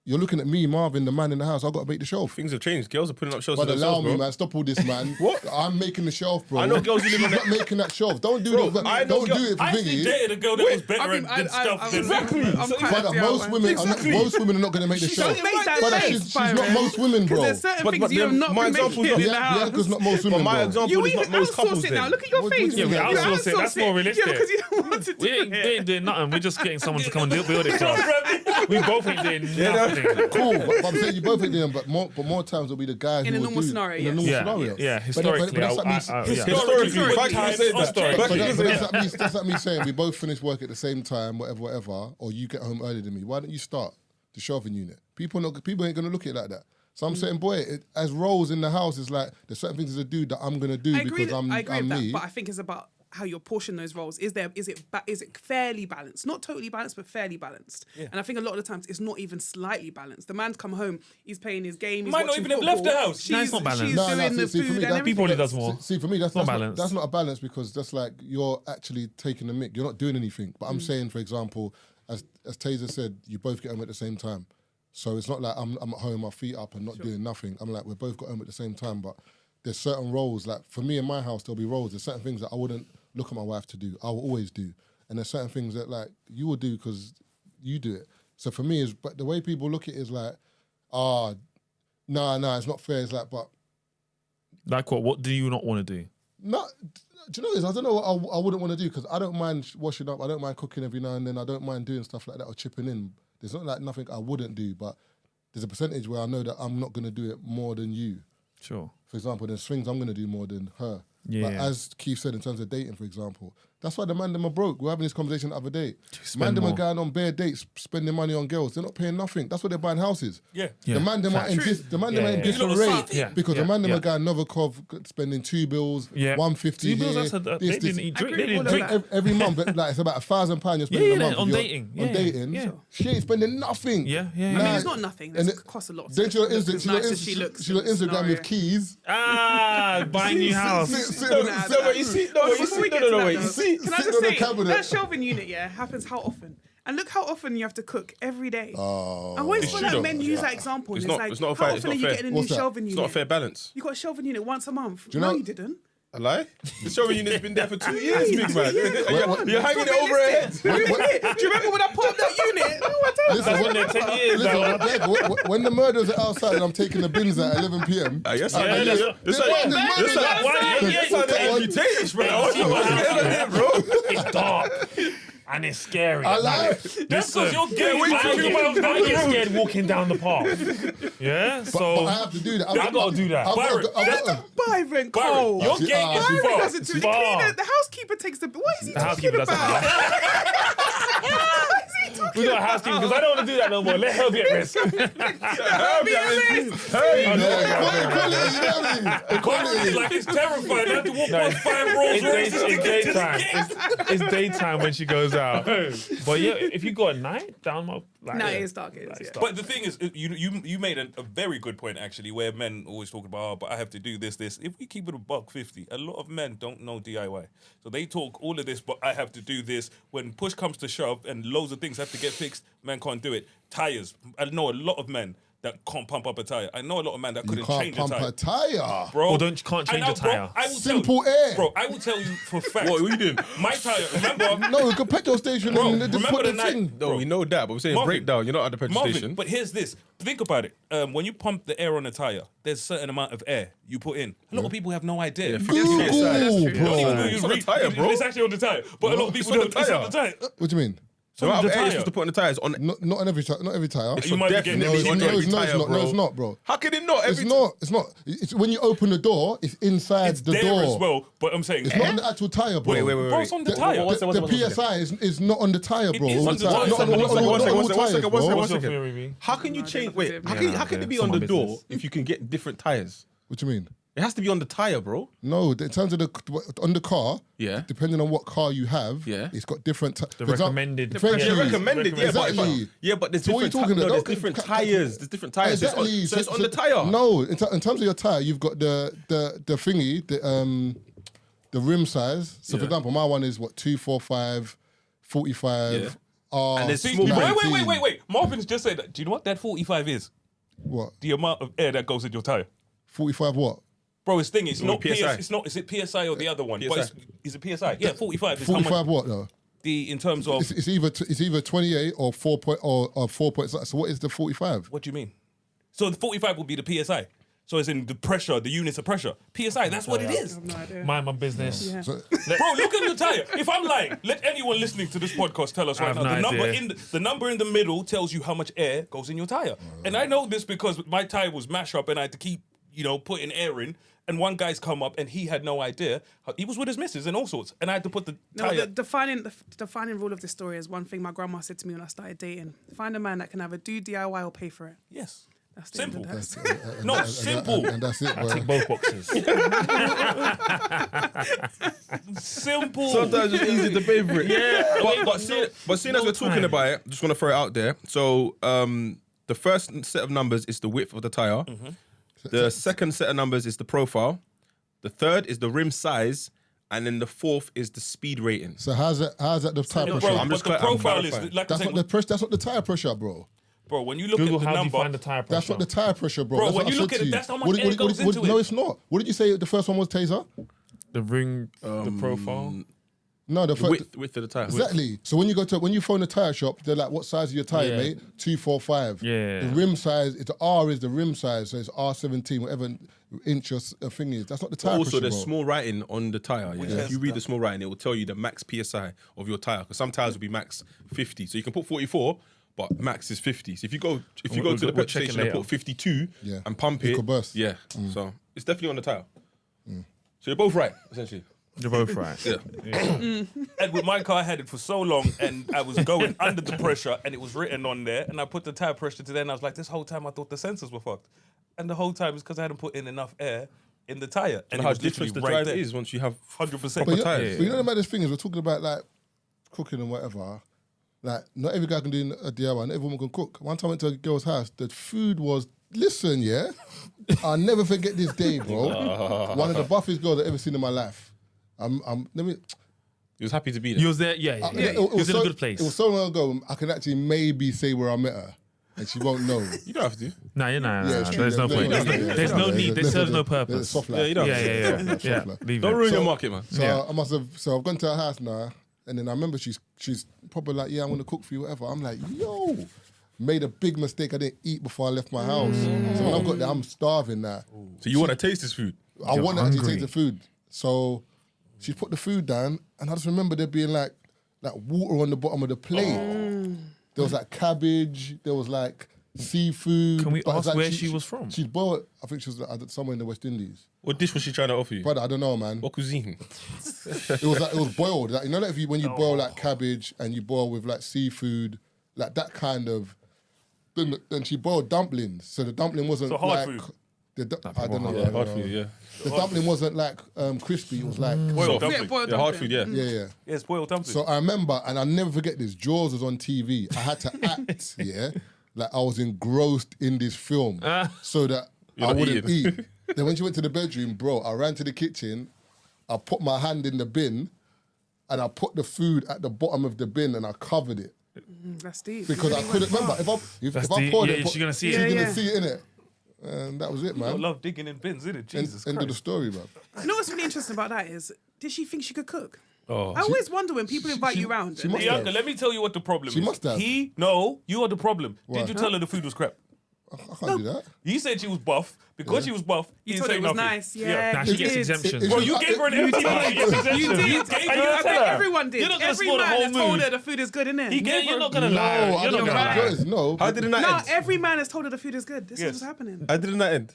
you're looking at me, Marvin, the man in the house. I got to make the shelf. Things have changed. Girls are putting up shelves But for allow themselves, me, bro. man. Stop all this, man. What? I'm making the shelf, bro. I know girls who live in She's not making that shelf. Don't do Bro, that. I know Don't do it for I actually thingy. dated a girl that was better I mean, and did stuff than Exactly. I'm quite Brother, happy most out, women, man. most women are not going to make the shelf. Don't make that Brother, face, she's not Byron. most women, bro. Because there's certain But things you have then not my been example making is in the house. Bianca's not most But women, my bro. example You is not even most couples outsource it then. now. Look at your What- face. what do you mean? You outsource it. That's more realistic. Yeah, because you don't want to do We ain't it. doing nothing. We're just getting someone to come and build it for us. We both ain't doing nothing. Cool, but I'm saying you both ain't doing, but more times it'll be the guy In who a will normal do scenario, in a yes. normal Yeah, scenario. yeah. But Historically, that's like me. Historically, But fact you said that. Historically. But that's like me saying we both finish work at the same time, whatever, or you get home earlier than me. Why don't you start the shelving unit? People ain't gonna look at it like that. So I'm saying, boy, as roles in the house, it's like there's certain things as a dude that I'm gonna do I agree, because I'm I agree with me. that, but I think it's about how you portion those roles. Is it fairly balanced? Not totally balanced, but fairly balanced. Yeah. And I think a lot of the times it's not even slightly balanced. The man's come home, he's playing his game, he's Might not watching even have football. left the house. No, it's not balanced. She's No, doing the see, for me, food that- and everything. He probably does more. See, for me, that's not not balanced. that's not a balance because that's like you're actually taking the mick. You're not doing anything. But I'm saying, for example, as Tazer said, you both get home at the same time. So it's not like I'm at home, my feet up and not doing nothing. I'm like, we're both got home at the same time. But there's certain roles, like for me in my house, there'll be roles. There's certain things that I wouldn't look at my wife to do. I will always do. And there's certain things that like you will do because you do it. So for me, but the way people look at it is like, nah, it's not fair. It's like, but Like what? What do you not want to do? not. Do you know this? I don't know what I wouldn't want to do because I don't mind washing up. I don't mind cooking every now and then. I don't mind doing stuff like that or chipping in. There's not like nothing I wouldn't do, but there's a percentage where I know that I'm not going to do it more than you. Sure. For example, there's things I'm going to do more than her. Yeah. But as Keith said, in terms of dating, for example, that's why the man them are broke. We're having this conversation the other day. spend Man them are more. going on bare dates, spending money on girls. They're not paying nothing. That's why they're buying houses. Yeah. The man them are in disarray Yeah. because the Yeah. man them Yeah. are going Novikov spending 2 bills, Yeah. 150 2 bills, here. they didn't eat drink. They agree didn't with drink. all of Every month, but like it's about £1,000 you're spending Yeah, a yeah, month on if you're- dating. On Yeah, dating, yeah. she ain't spending nothing. Yeah, yeah, I yeah. mean, Nah, it's not nothing. and It costs a lot. Then she's on Look as nice as Instagram. she looks. She's on in the Instagram scenario. with keys. Buying new house. But you see, Before we get to that, wait, you though, see, can I sitting just on the say cabinet. that shelving unit, happens how often? And look how often you have to cook every day. Oh. I always feel like true, men though. use that example. It's and not- like, it's not a how fair- it's often not are you fair. getting a new What's that? shelving It's unit? not a fair balance. You got a shelving unit once a month. you No, know- you didn't. A lie? The shelving unit's been there for 2 years, big man. What- You're hanging it over her head. Do you remember when I put up that unit? No, I don't. Listen, been there 10 years listen, now. Dad, when the murders are outside and I'm taking the bins at 11 p.m. Yes, I- I I- know. there's It's one- like, there's Why- murders yeah, outside. yeah, it's like the amputations, bro. Bro. It's dark and it's scary. I like. That's because you're gay. I get scared walking down the path. Yeah, But so I have to do that. I gotta do that. Byron, Byron Cole. You're gay as Byron fuck. doesn't do the Far. cleaner. The housekeeper takes the. What is he The talking housekeeper does about? What is he talking we got a housekeeper because I don't want to do that no more. Let her be at risk. Equality, like it's terrifying. I have to walk past 5 Rolls Royces to get to the gate. It's daytime when she goes out. But yeah, if you go at night down my like, No, it is dark. It is, yeah. But the thing is, you made a very good point actually, where men always talk about, oh, but I have to do this. If we keep it $150, a lot of men don't know DIY, so they talk all of this, but I have to do this. When push comes to shove and loads of things have to get fixed, men can't do it. Tires, I know a lot of men that can't pump up a tire. I know a lot of men that You couldn't can't change pump a tire. a tire. Bro, Or can't change I know, a tire. Bro, I will Simple tell you, air. Bro, I will tell you for a fact. What are you doing? My tire, remember? No, it's a petrol station Bro, and they just remember put the the night- thing. No, Bro. we know that, but we're saying Marvin. breakdown. You're not at the petrol Marvin, station. but here's this. Think about it. When you pump the air on a tire, there's a certain amount of air you put in. A lot of people have no idea. Google, That's true. Don't even know bro. you It's on the read- tire, bro. It's actually on the tire. But a lot of people on don't. the It's on tire. the tire. What do you mean? So what the air you're tire. supposed to put on the tires? On Not on every tire. Not every tire. it's You might be getting definitely them on in every no, tire, it's not. bro. No, it's not, bro. How can it not? It's Every not. It's not. It's when you open the door. It's inside It's the there door. as well. But I'm saying, It's not on the actual tire, bro. Wait. bro, it's on the The, tire. the PSI is not on the tire, bro. is All on the the time. tire. Not on One all second, one tires, second. bro. What's your theory, V? How can you change? Wait, how Yeah, can it be it's on my the door business. if you can get different tires? What do you mean? It has to be on the tire, bro. No, in terms of on the car, Yeah. depending on what car you have, Yeah. it's got different. The recommended. French Yeah, Jews. recommended. Yeah, but Exactly. there's So what are you different. talking about? There's No, different ca- tires. There's different tires. Exactly. So it's on the tire. No, in terms of your tire, you've got the thingy, the rim size. So for Yeah. example, my one is what 245, 45, And there's See, small- wait. Marvin's just said that. Do you know what that 45 is? What? The amount of air that goes in your tire. 45 what? Bro, it's thing. It's not PSI. It's not. Is it PSI or the other one? PSI. But is it PSI? Yeah, 45 is how 45 much. what though? In terms of It's either 28 or 4 point or 4 point. So what is the 45? what do you mean? So the 45 will be the PSI. So it's in the pressure, the units of pressure. PSI. That's what it is. I have no idea. Mind my business. Yeah. So, Bro, look at the tire. If I'm lying, let anyone listening to this podcast tell us I right have now. no The number in the middle tells you how much air goes in your tire. And I know this because my tire was mash up and I had to keep, putting air in. And one guy's come up and he had no idea. He was with his missus and all sorts. And I had to put the No, tire. the defining rule of this story is one thing my grandma said to me when I started dating. Find a man that can either do DIY or pay for it. Yes. That's the end of Simple. that. No, simple. And that's it, bro. Tick both boxes. Simple. Sometimes it's easy to pay for it. Yeah, but seeing as we're talking about it, just want to throw it out there. So the first set of numbers is the width of the tire. The second set of numbers is the profile. The third is the rim size. And then the fourth is the speed rating. So how's that the tire Bro, pressure? I'm just but the profile is clarifying. like I That's said, not the pressure. That's not the tire pressure, bro. bro. When you look Google at the how do you number, find the tire pressure. That's not the tire pressure, bro. Bro, That's when what you I look said at to it, you. that's how much air goes into No, it. it's not. What did you say? The first one was Tazer. The ring, the profile. No, the first. Width of the tire. Exactly. So when you phone the tire shop, they're like, "What size is your tire, Yeah. mate?" 245. Yeah. The rim size. The R is the rim size, so it's R17, whatever inch or thing is. That's not the tire Also, pressure, there's bro. small writing on the tire. Yeah? has If you read the small writing, it will tell you the max PSI of your tire. Because some tires will be max 50. So you can put 44, but max is 50. So if you go to the we'll petrol check it station and later. put 52 Yeah. and pump It it, could burst. yeah. So it's definitely on the tire. So you're both right, essentially. You're both right. Yeah. and with my car, I had it for so long, and I was going under the pressure, and it was written on there, and I put the tire pressure to there, and I was like, this whole time I thought the sensors were fucked, and the whole time it's because I hadn't put in enough air in the tire, and And it how was different the literally right drive there. is once you have 100%. proper But tires. you know the maddest thing is we're talking about like cooking and whatever. Like not every guy can do a DIY. Not every woman can cook. One time I went to a girl's house. The food was yeah. I'll never forget this day, bro. One of the buffiest girls I've ever seen in my life. He was happy to be there. You was there, yeah. It He was in so- a good place. It was so long ago. I can actually maybe say where I met her, and she won't know. You don't have to. Nah, you're not. Yeah, it's true. There's no point. There's no need. There serves no purpose. Soft life. Yeah, you don't Yeah, have to. yeah, Soft yeah. life. Leave Don't it. ruin your market, man. So Yeah. I've gone to her house now, and then I remember she's probably like, yeah, I'm gonna cook for you, whatever. I'm like, yo, made a big mistake. I didn't eat before I left my house. So when I got there, I'm starving now. So you want to taste this food? I want to actually hungry. taste the food. So she put the food down, and I just remember there being like water on the bottom of the plate. There was like cabbage. There was like seafood. Can we but it's ask like where she was from? She's boiled. I think she was somewhere in the West Indies. What dish was she trying to offer you? But I don't know, man. What cuisine? It was boiled. Like, you know, like when you boil like cabbage and you boil with like seafood, like that kind of. Then she boiled dumplings, so the dumpling wasn't So hard like. food. I don't know. Yeah, hard food, yeah. The dumpling wasn't like crispy. It was like Boiled Soft. dumpling. boiled Yeah, hard dumpling. food, yeah. yeah. Yeah, it's boiled dumpling. So I remember, and I'll never forget this. Jaws was on TV. I had to act, like I was engrossed in this film, so that I not wouldn't eating. eat. Then when she went to the bedroom, bro, I ran to the kitchen. I put my hand in the bin, and I put the food at the bottom of the bin, and I covered it That's deep. because I You couldn't went remember far. if That's I deep. poured Yeah, it. she's gonna see she's it. gonna Yeah. see it in it, and that was it, I man. love digging in bins, isn't it? Jesus End of the Christ. story, man. You know what's really interesting about that is, did she think she could cook? Oh. I always wonder when people invite you round. she and must they- have. Bianca, let me tell you what the problem She is. must have. No, you are the problem. Why? Did you tell her the food was crap? I can't do that. He said she was buff. Because she was buff, he You didn't told say it was nothing. nice. Yeah, Nah, you she gets did. exemptions. Bro, you gave her an empty bag. You did. You gave And her I a think tell her. everyone did. You're not gonna Every spoil the man whole has told mood. her the food is good, innit? He gave You're her. not gonna No, lie. I You're don't not know. gonna lie. Joyce, no. How did it not No, end? every man has told her the food is good. This Yes. is what's happening. How did it not end?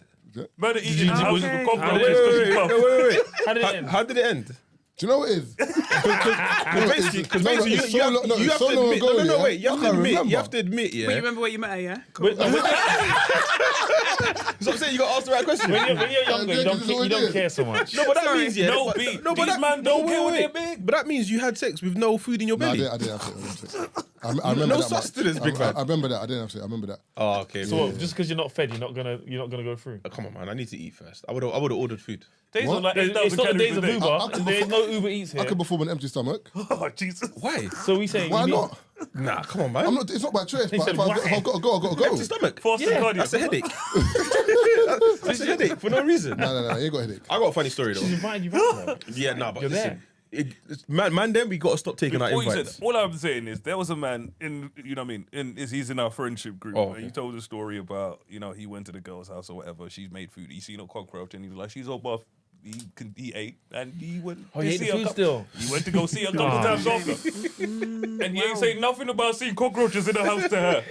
Murder eating Okay. was How cockroaches did because she's buff. Wait. How did it end? How did it end? Do you know what it is? Because basically, it's you so have long- no, you it's have so to long admit. ago, No, yeah? wait. You I have to can't admit. remember. You have to admit, yeah. But you remember where you met her, yeah? Cool. So I'm saying you got to ask the right question. When you're younger, you this is what it don't is. care so much. No, but that Sorry. means yeah. No, but- B. no, but These that- man no, don't wait, care when wait. they're big. But that means you had sex with no food in your No, I belly. didn't have sex. I remember No that. sustenance, much. big man. I remember that. I didn't have sex. I remember that. Oh, okay. So what, just because you're not fed, you're not gonna go through. Come on, man. I need to eat first. I would have ordered food. Taser like 8,000 It's not the days calories of a day. Uber. There's no Uber Eats I here. can perform an empty stomach. Oh, Jesus. Why? So we saying Why you not? Nah, come on, man. I'm not. It's not by choice. But said if I've got to go, I've got to go. Empty stomach. Faster cardio. That's a headache. That's a headache for no reason. No, you ain't got a headache. I got a funny story though. She's invited you back, man. Yeah, nah, but You're listen. Man, then we got to stop taking our All, invites. all I'm saying is there was a man in, you know what I mean, he's in our friendship group. Oh, And okay. he told a story about, he went to the girl's house or whatever. She's made food. He seen a cockroach and he was like, she's all buff. He ate and he went. Oh, to you ate see the her food cou- still? He went to go see her a couple Oh, times after. And he ain't saying nothing about seeing cockroaches in the house to her.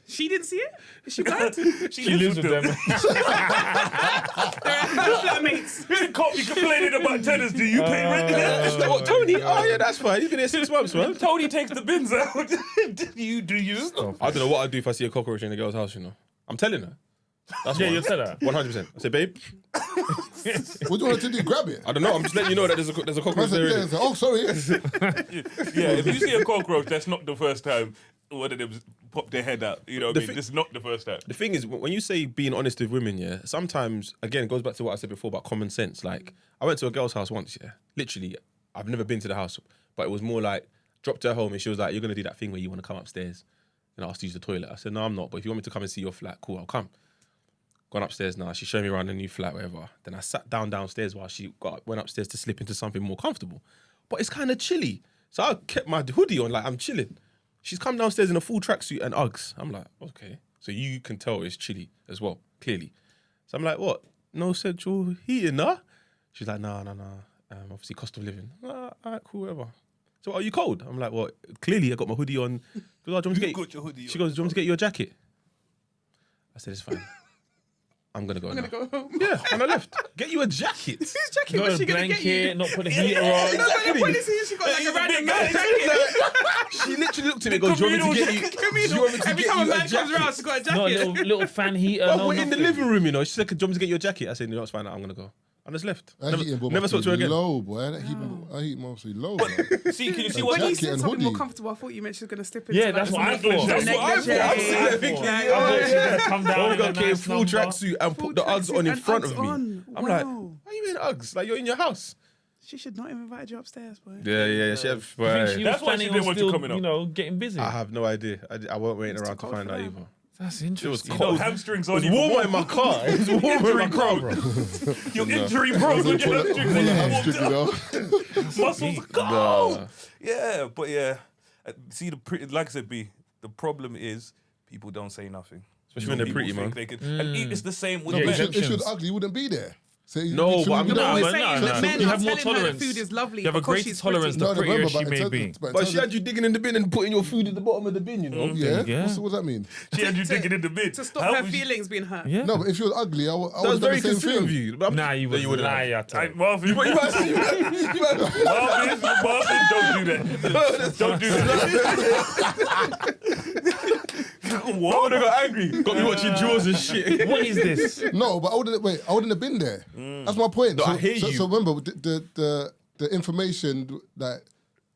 She didn't see it? Is she blind? She lives with them. Flatmates. You can't be complaining about tennis. Do you pay rent there? Is that what, Tony? Oh yeah, that's fine. He's been here 6 months, man. Tony takes the bins out. Do you? I don't know what I'd do if I see a cockroach in a girl's house. I'm telling her. That's Yeah, why. you'll tell her. 100%. I say, babe, What do you want her to do? Grab it. I don't know. I'm just letting you know that there's a I cockroach said, there. yeah, Already. so, oh, sorry. Yeah, if you see a cockroach, that's not the first time one of them pop their head out. You know what I mean? This is not the first time. The thing is, when you say being honest with women, yeah, sometimes, again, it goes back to what I said before about common sense. Like, I went to a girl's house once, yeah. Literally, I've never been to the house, but it was more like, dropped her home and she was like, you're going to do that thing where you want to come upstairs and ask to use the toilet. I said, no, I'm not, but if you want me to come and see your flat, cool, I'll come. Gone upstairs now, she showed me around the new flat, whatever. Then I sat downstairs while she went upstairs to slip into something more comfortable. But it's kind of chilly. So I kept my hoodie on, like I'm chilling. She's come downstairs in a full tracksuit and Uggs. I'm like, okay. So you can tell it's chilly as well, clearly. So I'm like, what? No central heating, nah? She's like, nah. Obviously cost of living. All right, cool, whatever. So are you cold? I'm like, well, clearly I got my hoodie on. She goes, oh, do you want me to got your hoodie She goes, do you want me to get you a jacket? I said, it's fine. I'm gonna go. I'm now. gonna go home. Yeah, and I left. Get you a jacket. Whose jacket Not was a she gonna get you? blanket, not put the heater on. No, but the point is here, she got like a random man jacket. She literally looked at me and goes, do you want me to get you? Do you want me to Every get time a you a man comes jacket? around, she got a jacket. No, little fan heater. Oh, no, we're in the nothing. living room, you know. She said, do you want me to get you a jacket? I said, no, it's fine. I'm gonna go. I just left. That heating bill Never must spoke to her be again. low, boy. That heating must be low. man. See, can you see A what When you jacket said and something more hoodie. comfortable, I thought you meant she was gonna slip into Yeah, that's what I thought. That's what I thought. I'm sitting there thinking, Yeah, I thought she was gonna come down Oh, we in got a to get a nice full number. tracksuit and Full put the Uggs on in tracksuit front and of me. Uggs on. I'm like, Wow. why are you in Uggs? Like, you're in your house. She should not have invited you upstairs, boy. Yeah. I She think she was That's why she planning didn't on want you still, coming up. you know, getting busy. I have no idea. I weren't waiting around to cold find for out them. either. That's It was interesting. You cold. know, hamstrings It on was you. warmer in my car. It was warmer in my car, bro. Your injury broke when your hamstrings Full of on hamstring, you know. muscles are cold. Yeah, but yeah. See, like I said, B, the problem is people don't say nothing. Especially when they're People pretty, think man. they can, and it's the same with Yeah, men. exactly. If she was ugly, you wouldn't be there. So No, but I'm you not- know, We're but saying no, that no. men You are have more telling her tolerance. the food is lovely. You have a because greater she's tolerance pretty. the prettier remember, she but in may terms be. of- But she had you digging in the bin and putting your food at the bottom of the bin, you know? Yeah? Yeah. What's that mean? She had you digging in the bin. To stop How her was you- feelings being hurt. Yeah. No, but if you was ugly, I would That was have done very the same considerate of thing. you. But Nah, you would wouldn't lie have. at her. Marvin, But you might see- Marvin, don't do that. Don't do that. I would What? have got angry. Got me watching Jaws and shit. What is this? No, but I wouldn't have been there. That's my point. No, I hear you. So remember, the information that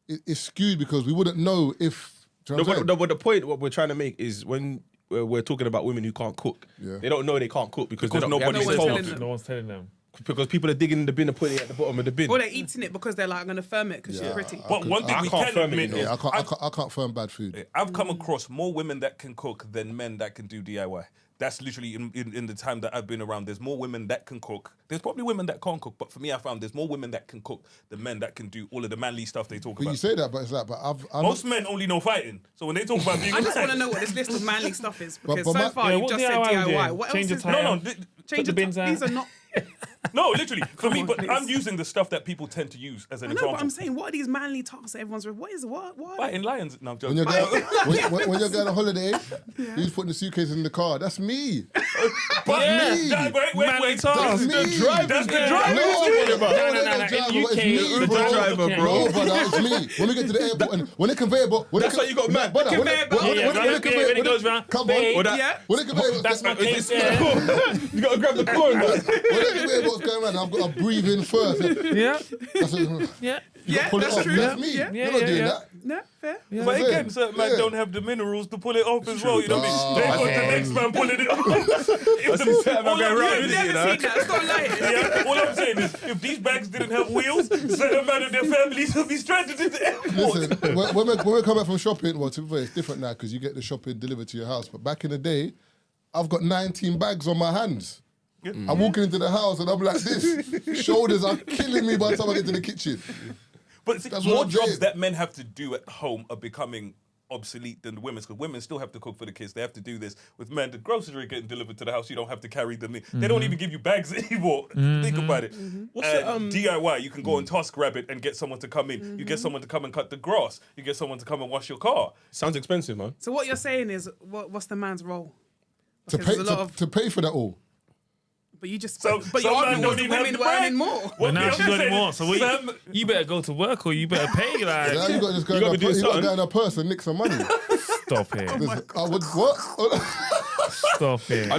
is skewed because we wouldn't know if. Do you know what I'm saying? But the point what we're trying to make is when we're talking about women who can't cook, Yeah. they don't know they can't cook because Because they nobody haven't says told. telling them. No one's telling them. Because people are digging in the bin and putting it at the bottom of the bin. Or they're eating it because they're like, I'm going to firm it because she's Yeah. pretty. But one thing I we can't can firm it, admit you know. is Yeah, I can't firm bad food. I've come across more women that can cook than men that can do DIY. That's literally in the time that I've been around. There's more women that can cook. There's probably women that can't cook, but for me, I found there's more women that can cook than men that can do all of the manly stuff they talk But you about. say that, but it's like, but I'm Most men only know fighting. So when they talk about being I just want to know what this list of manly stuff is because but so my- far Yeah, you've what just said DIY we DIY. doing? What Change else the is tire. no, Change the bins out. These are not. no, literally. For me, Come but on, I'm please. using the stuff that people tend to use as an I know, example. but I'm saying, what are these manly tasks that everyone's? What? Fighting lions. No, I'm when joking. you're going, when you're going on holiday, you're putting the suitcase in the car. That's me. But Yeah. me. Wait. task. That's The me. driver. That's the No, driver. No, no, in UK, it's me, the bro. driver, bro. No, brother, it's me. When we get to the airport and when the conveyor belt, That's why you got mad. Brother, when Conveyor the- belt. when- Yeah, when- yeah, when the yeah, conveyor- when it when goes the- round, Come babe. on. Or that- Yeah. When the conveyor belt- That's my when case there. You got to grab the corn. the conveyor belt's going around, I've got to breathe in first. Yeah. That's it. Yeah. Yeah, pull it that's off. true. That's me. Yeah. You're not doing that. No, fair. Yeah. But Yeah. again, certain men Yeah. don't have the minerals to pull it off as well. You know what I mean? Nah. They got the next man pulling it off. certain man going round with it, you know? Never seen that. Stop lying. Yeah, all I'm saying is, if these bags didn't have wheels, certain men and their families would be stranded in the airport. Listen, when we come back from shopping, well, to be fair, it's different now because you get the shopping delivered to your house. But back in the day, I've got 19 bags on my hands. I'm walking into the house and I'm like this. Shoulders are killing me by the time I get to the kitchen. But see, That's more what I'm jobs saying. that men have to do at home are becoming obsolete than the women's, because women still have to cook for the kids. They have to do this. With men, the groceries are getting delivered to the house. You don't have to carry them in. They don't even give you bags anymore. Think about it. What's the, DIY, you can go on TaskRabbit and get someone to come in. You get someone to come and cut the grass. You get someone to come and wash your car. Sounds expensive, man. So what you're saying is, what's the man's role? To Because pay, there's a lot of- to pay for that all. But you just, So- but so your man argument don't was the even have women the were brand. earning more. But now Bianca she's got said, more. So Sam- you better go to work or you better pay. Like, Now you got to just go You gotta be doing you got to something. go in her purse and nick some money. stop it. What? Stop it. I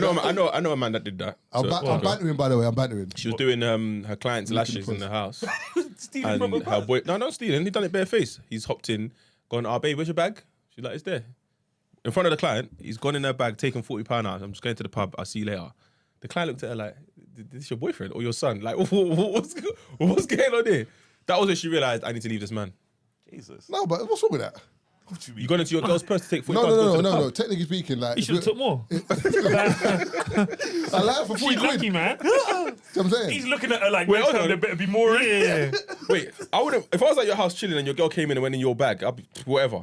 know a man that did that. I'm bantering, by the way. I'm bantering. She was doing her client's lashes in the house. Stealing from And a her bag. boy, no, not stealing. He done it bare face. He's hopped in, gone, babe, where's your bag? She's like, it's there. In front of the client, he's gone in her bag, taken £40 out. I'm just going to the pub. I'll see you later. The client looked at her like, this your boyfriend or your son? Like, what's going on here? That was when she realised, I need to leave this man. Jesus. No, but what's wrong with that? What you mean? You gone into your girl's purse to take £40 No, to go to no, the no, pub. no. Technically speaking, like You should have took more. I like it for 40 She's quid. lucky, man. You know what I'm saying? He's looking at her like, Wait, next hold time on. there better be more in it. Yeah. Wait, I wouldn't. If I was at your house chilling and your girl came in and went in your bag, I'd be whatever.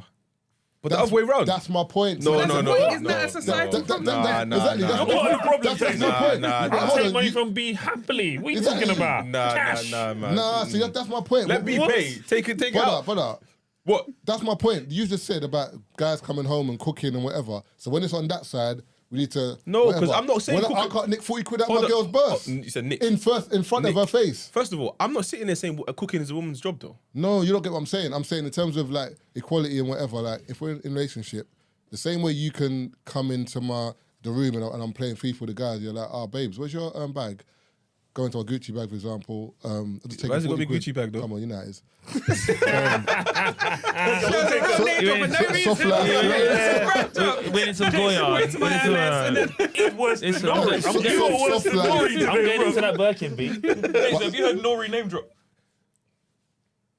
But the other way round. That's my point. No, That's no, the no, point. no, Isn't that a no, societal no. problem? Exactly. That's What are the problems? That's my Nah, point. nah, Right, nah. hold Take on, money you- from Be Happily. What are you Exactly. talking about? Cash. Nah, man. Nah, see, that's my point. Let me What? pay. Take it out. Brother, What? that's my point. You just said about guys coming home and cooking and whatever. So when it's on that side, we need to. No, 'cause whatever. I'm not saying When I cooking- can't nick 40 quid out Hold my on. girl's purse. Oh, you said nick. In front Nick. of her face. First of all, I'm not sitting there saying cooking is a woman's job, though. No, you don't get what I'm saying. I'm saying in terms of like equality and whatever. Like if we're in a relationship, the same way you can come into the room and I'm playing FIFA with the guys. You're like, babes, where's your bag? Go into a Gucci bag, for example. Just take Why has it got to 40 be quid. Gucci bag, though? Come on, you know it is. Went into Goya. Went to my MS and then It's worse than It's- Nori. I'm You getting- are worse than soft Nori life. today, I'm getting bro. into that Birkin, B. Hey, so have you heard Nori name drop?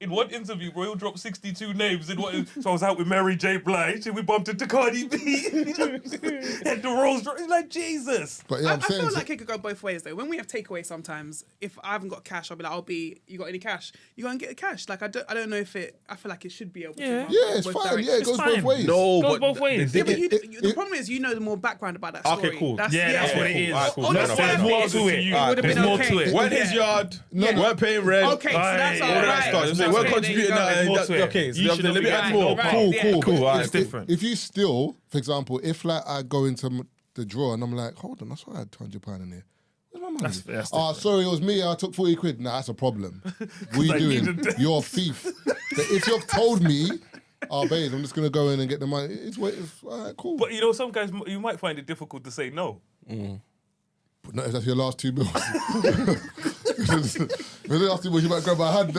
In one interview, bro, he'll drop 62 names. So I was out with Mary J. Blige and we bumped into Cardi B. And the Rolls Royce. Like, Jesus. But yeah, I I'm saying. feel like it could go both ways though. When we have takeaway, sometimes if I haven't got cash, I'll be like, you got any cash? You go and get the cash. Like I don't know if it. I feel like it should be able to. Yeah. run Yeah, it's both fine. directions. Yeah, it goes fine. both ways. No, Goes but both ways. Yeah, but It- the problem is, you know the more background about that story. Okay, cool. That's That's what it cool. is. Alright, cool. On the No, no, There's surface, more to it. it Alright, would have been there's more okay. to it. Went Yeah. his yard, Yeah. weren't paying rent. Okay, so that's Aye. all All that right. Stuff. There's They more weren't to it. contributing There you nothing. go. That's- There's more to Okay, it. so You let shouldn't me be add right. more. Right. Cool, Yeah. cool. Cool, But alright. It's different. If you still, for example, if like I go into the drawer and I'm like, hold on, I saw I had £200 in here. Where's my money? That's Sorry, it was me. I took 40 quid. Nah, that's a problem. What you doing? You're a thief. But if you've told me, babes, I'm just gonna go in and get the money. It's all right, cool. But you know, some guys, you might find it difficult to say no. But not if that's your last 2 bills. If it's the last 2 bills, you might grab my hand.